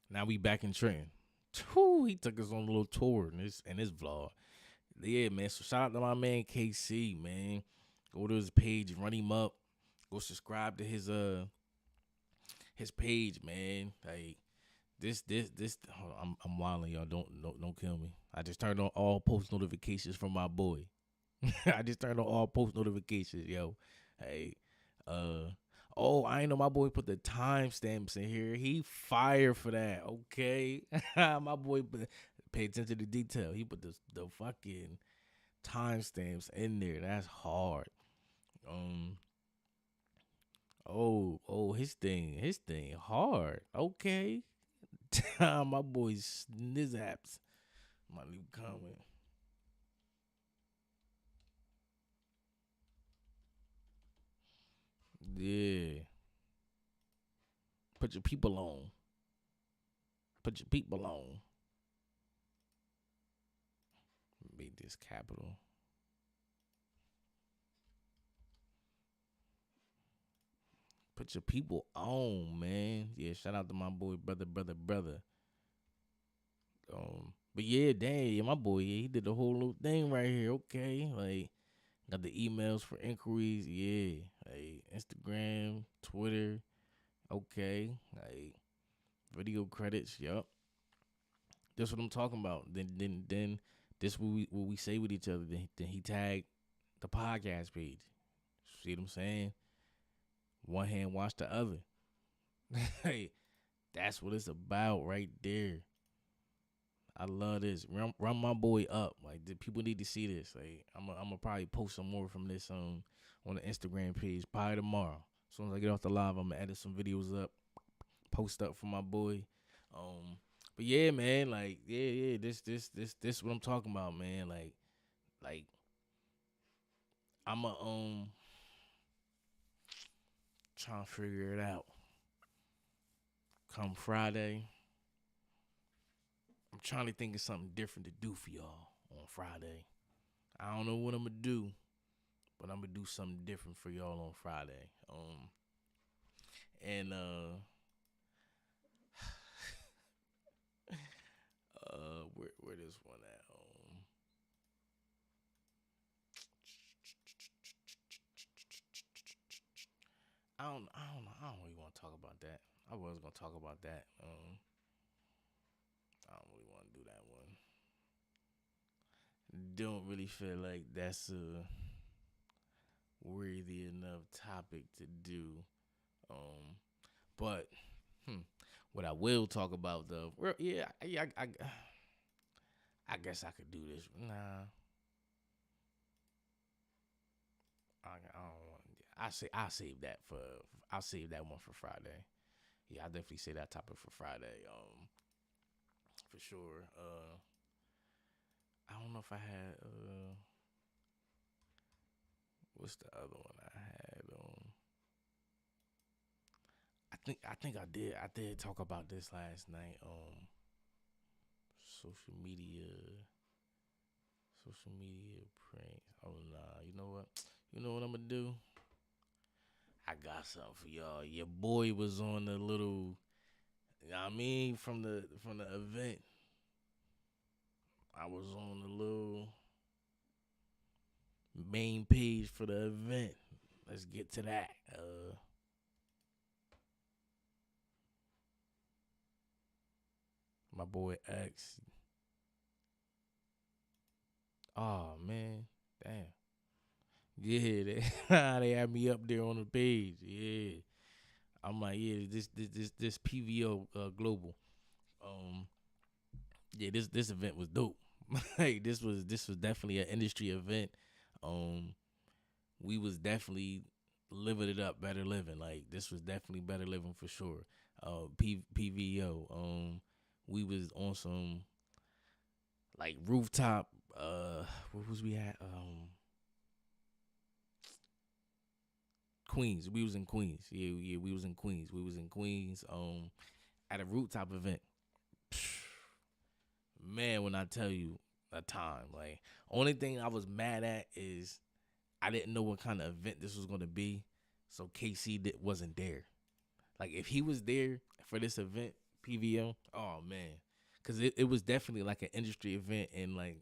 Now we back in trend. He took us on a little tour in this vlog. Yeah, man. So shout out to my man KC, man. Go to his page, run him up. Go subscribe to his page, man. Like, this. Hold on, I'm wilding, y'all. Don't kill me. I just turned on all post notifications from my boy. I just turned on all post notifications, yo. Hey, oh, I ain't know my boy put the timestamps in here. He fired for that, okay? My boy pay attention to detail. He put the fucking timestamps in there. That's hard. His thing hard. Okay. My boy's Nizzaps. My new comment. Yeah. Put your people on. Put your people on. Make this capital. Put your people on, man. Yeah, shout out to my boy, brother. But yeah, dang, yeah, my boy, yeah, he did the whole little thing right here. Okay, like got the emails for inquiries. Yeah, like Instagram, Twitter. Okay, like video credits. Yup, that's what I'm talking about. Then this what we say with each other. Then he tagged the podcast page. See what I'm saying? One hand wash the other. Hey, that's what it's about right there. I love this. Run my boy up. Like the people need to see this. Like I'm gonna probably post some more from this on the Instagram page probably tomorrow. As soon as I get off the live, I'm gonna edit some videos up, post up for my boy. But yeah, man, like yeah, this what I'm talking about, man. Like I'm trying to figure it out. Come Friday, I'm trying to think of something different to do for y'all on Friday. I don't know what I'm gonna do, but I'm gonna do something different for y'all on Friday. And where this one at? I don't really want to talk about that. I was gonna talk about that. I don't really want to do that one. Don't really feel like that's a worthy enough topic to do. But what I will talk about though, I guess I could do this. Nah, I don't want. I'll save that for. I'll save that one for Friday. Yeah, I definitely say that topic for Friday. For sure. I don't know if I had. What's the other one I had? I think I did. I did talk about this last night. Social media pranks. Oh nah, you know what? You know what I'm gonna do? I got something for y'all. Your boy was on the little, you know what I mean, from the event. I was on the little main page for the event. Let's get to that. My boy X. Oh man, damn. Yeah, they had me up there on the page. Yeah, I'm like, yeah, this PVO global. Yeah, this event was dope. Like this was definitely an industry event. We was definitely living it up, better living. Like this was definitely better living for sure. PVO. We was on some like rooftop. Where was we at? Queens. We was in Queens. Yeah, we was in Queens. We was in Queens. At a rooftop event. Man, when I tell you a time, like only thing I was mad at is I didn't know what kind of event this was gonna be, so KC wasn't there. Like if he was there for this event, PVO, oh man, because it was definitely like an industry event and like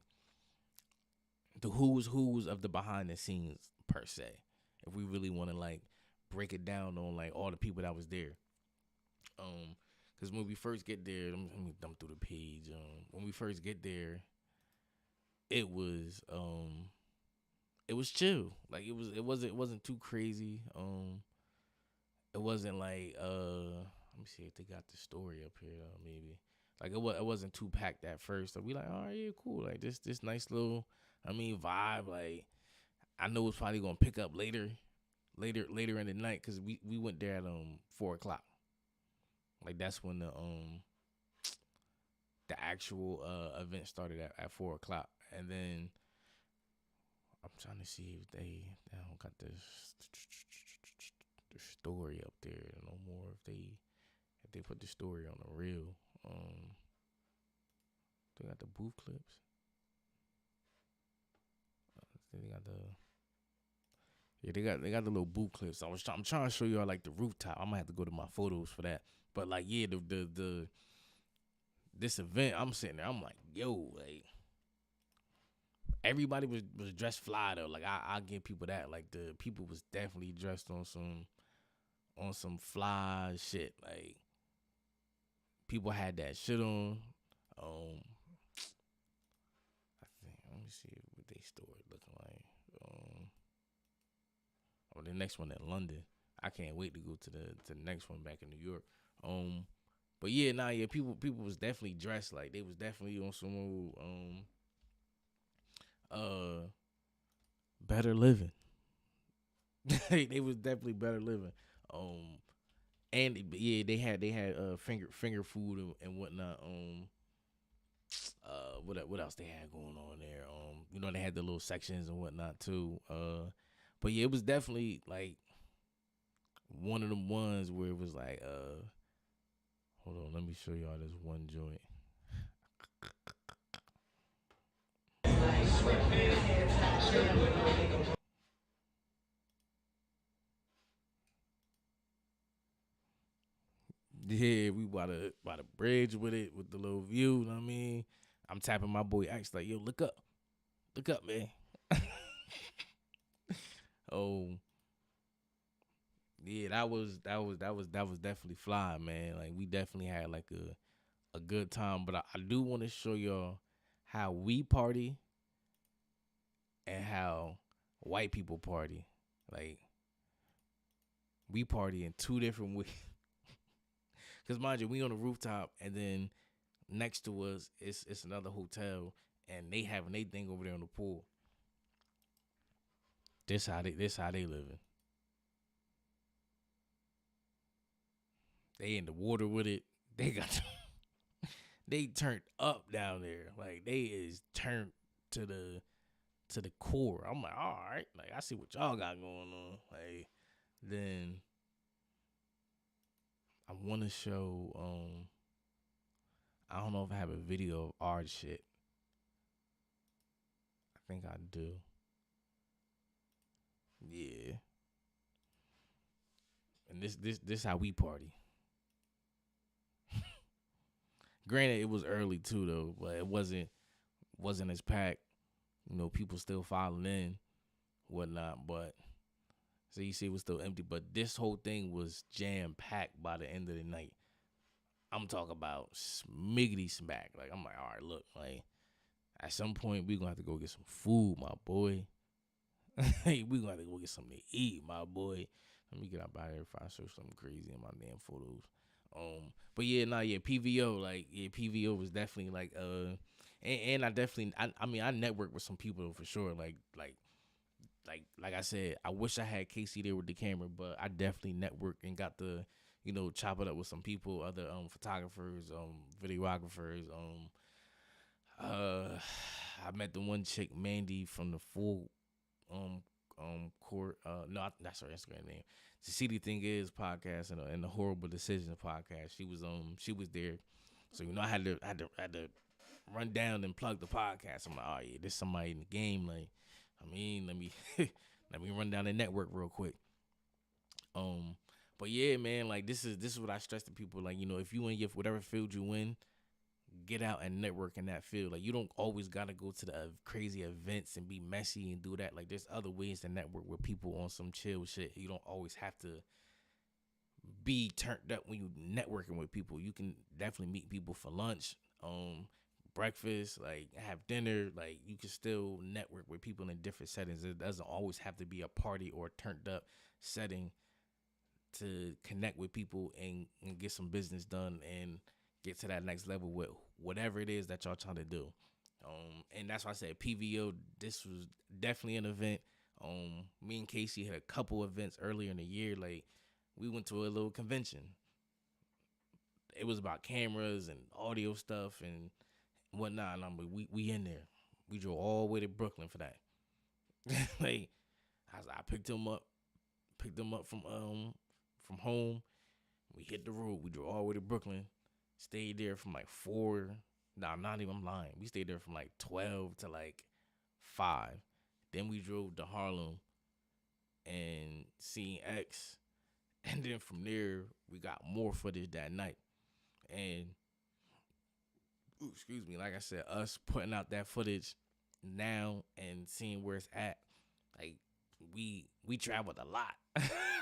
the who's of the behind the scenes per se. If we really want to like break it down on like all the people that was there, because when we first get there, let me dump through the page. When we first get there, it was chill. Like it wasn't too crazy. It wasn't like let me see if they got the story up here maybe. Like it wasn't too packed at first. So we like, all right, yeah, cool. Like this nice little vibe. Like I know it's probably gonna pick up later in the night because we went there at 4:00. Like that's when the actual event started at 4:00. And then I'm trying to see if they don't got the story up there no more. If they they put the story on the reel. They got the booth clips. They got the they got the little booth clips. I'm trying to show y'all like the rooftop. I might have to go to my photos for that. But like yeah, the this event, I'm sitting there. I'm like, yo, like everybody was dressed fly though. Like I give people that. Like the people was definitely dressed on some fly shit. Like people had that shit on. I think let me see what they story looking like. The next one in London. I can't wait to go to the next one back in New York. But yeah, people was definitely dressed like they was definitely on some old better living. They was definitely better living. And yeah, they had finger food and whatnot. What else they had going on there? They had the little sections and whatnot too. But yeah, it was definitely like one of them ones where it was like, hold on, let me show y'all this one joint. Yeah, we by the bridge with it, with the little view, you know what I mean? I'm tapping my boy X like, yo, look up, man. Oh, yeah, that was definitely fly, man. Like we definitely had like a good time. But I do want to show y'all how we party and how white people party. Like we party in two different ways. Cause mind you, we on the rooftop, and then next to us it's another hotel, and they having their thing over there on the pool. This how they living. They in the water with it. They got they turned up down there. Like they is turned to the core. I'm like, all right, like I see what y'all got going on. Like then I want to show. I don't know if I have a video of our shit. I think I do. Yeah. And this how we party. Granted, it was early too though, but it wasn't as packed. People still filing in, whatnot. But so you see, it was still empty. But this whole thing was jam packed by the end of the night. I'm talking about smiggity smack. Like I'm like, all right, look, like at some point we gonna have to go get some food, my boy. Hey, we gonna have to go get something to eat, my boy. Let me get up out here if I search something crazy in my damn photos. But yeah, PVO, like PVO was definitely like and I definitely I networked with some people for sure. Like I said, I wish I had Casey there with the camera, but I definitely networked and got to chop it up with some people, other photographers, videographers. I met the one chick, Mandy, from the full court. No, that's her Instagram name. The City Thing Is podcast and the Horrible Decisions podcast. She was there, so I had to run down and plug the podcast. I'm like, oh yeah, there's somebody in the game. Like, let me let me run down the network real quick. But yeah, man, like this is what I stress to people. Like, if you in your whatever field you in, get out and network in that field. Like, you don't always gotta go to the crazy events and be messy and do that. Like, there's other ways to network with people on some chill shit. You don't always have to be turned up when you networking with people. You can definitely meet people for lunch, breakfast, like have dinner. Like, you can still network with people in different settings. It doesn't always have to be a party or a turned up setting to connect with people and get some business done and get to that next level with whatever it is that y'all trying to do. And that's why I said PVO, this was definitely an event. Me and Casey had a couple events earlier in the year. Like, we went to a little convention. It was about cameras and audio stuff and whatnot. And we in there. We drove all the way to Brooklyn for that. Like, I picked him up from home. We hit the road. We drove all the way to Brooklyn. Stayed there from like 4. Nah, not even, I'm lying. We stayed there from like 12 to like 5. Then we drove to Harlem and seen X. And then from there, we got more footage that night. And, excuse me, like I said, us putting out that footage now and seeing where it's at, like, we traveled a lot.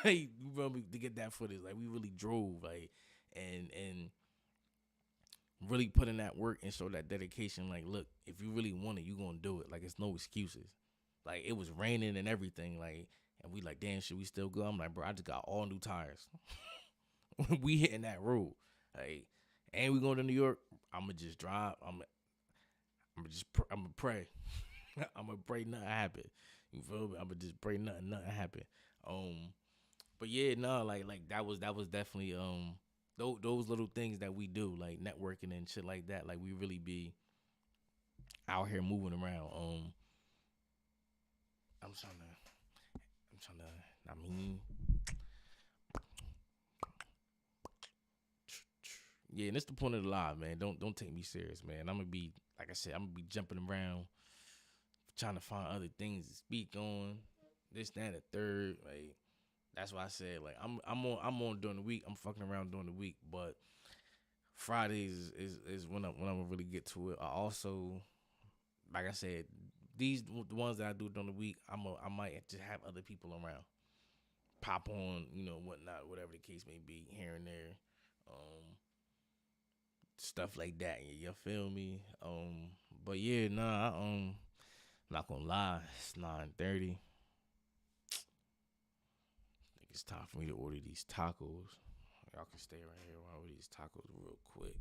You feel me, to get that footage. Like, we really drove, like, and really put in that work and show that dedication. Like, look, if you really want it, you gonna do it. Like, it's no excuses. Like, it was raining and everything, like, and we like, damn, should we still go? I'm like, bro, I just got all new tires. We hitting that road. Like, and we going to New York, I'ma just drive. I'm gonna pray. I'm gonna pray nothing happen. You feel me? I'm gonna just pray nothing happen. But yeah, no, like that was definitely those little things that we do, like networking and shit like that. Like, we really be out here moving around. I mean, yeah, and it's the point of the live, man. Don't take me serious, man. I'm gonna be, like I said, I'm gonna be jumping around, trying to find other things to speak on, this, that, and the third. Like, that's why I said, like, I'm on during the week. I'm fucking around during the week, but Fridays is when I'm gonna really get to it. I also, like I said, the ones that I do during the week, I might just have other people around, pop on, whatnot, whatever the case may be, here and there, stuff like that. You feel me? But yeah, nah, I'm not gonna lie, it's 9:30. I think it's time for me to order these tacos. Y'all can stay right here while I order these tacos real quick.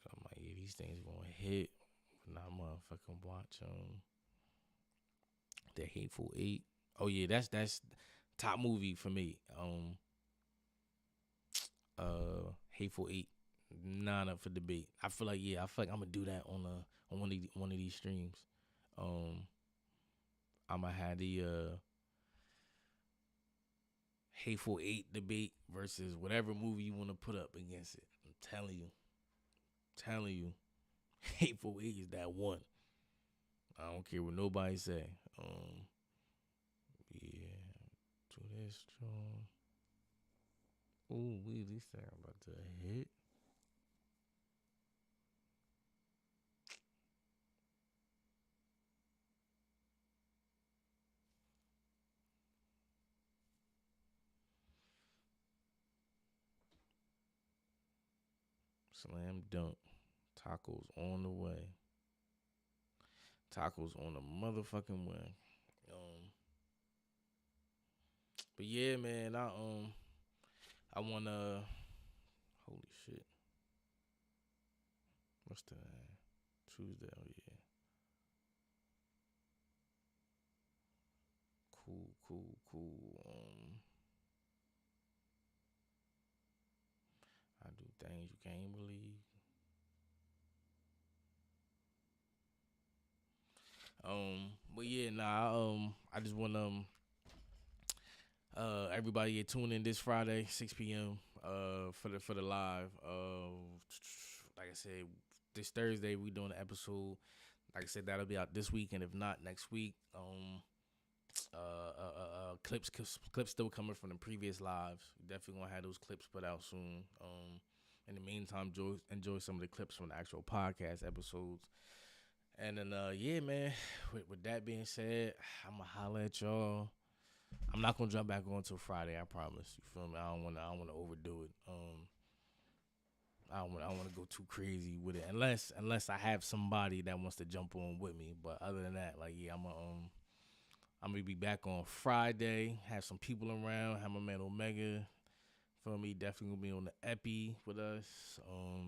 I'm like, yeah, these things gonna hit when I motherfucking watch The Hateful Eight. Oh yeah, that's top movie for me. Hateful Eight, not up for debate. I feel like I'm gonna do that on one of these streams. I'm gonna have the Hateful Eight debate versus whatever movie you want to put up against it. I'm telling you, Hateful Eight is that one. I don't care what nobody say. Yeah, to this strong. Ooh, these things about to hit. Slam dunk. Tacos on the way. Tacos on the motherfucking way. But yeah, man, I wanna. Holy shit. What's that? Tuesday. Oh yeah. Cool. I do things you can't believe. But yeah, I just want everybody tune in this Friday, 6 p.m. For the live. Like I said, this Thursday we doing an episode. Like I said, that'll be out this week, and if not, next week. Clips still coming from the previous lives. Definitely gonna have those clips put out soon. In the meantime, enjoy some of the clips from the actual podcast episodes. And then yeah, man. With that being said, I'ma holler at y'all. I'm not gonna jump back on till Friday. I promise. You feel me? I don't wanna overdo it. I don't wanna go too crazy with it unless I have somebody that wants to jump on with me. But other than that, like, yeah, I'm gonna be back on Friday. Have some people around. Have my man Omega. Feel me? Definitely gonna be on the Epi with us.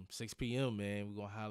6 p.m. man. We gonna holler.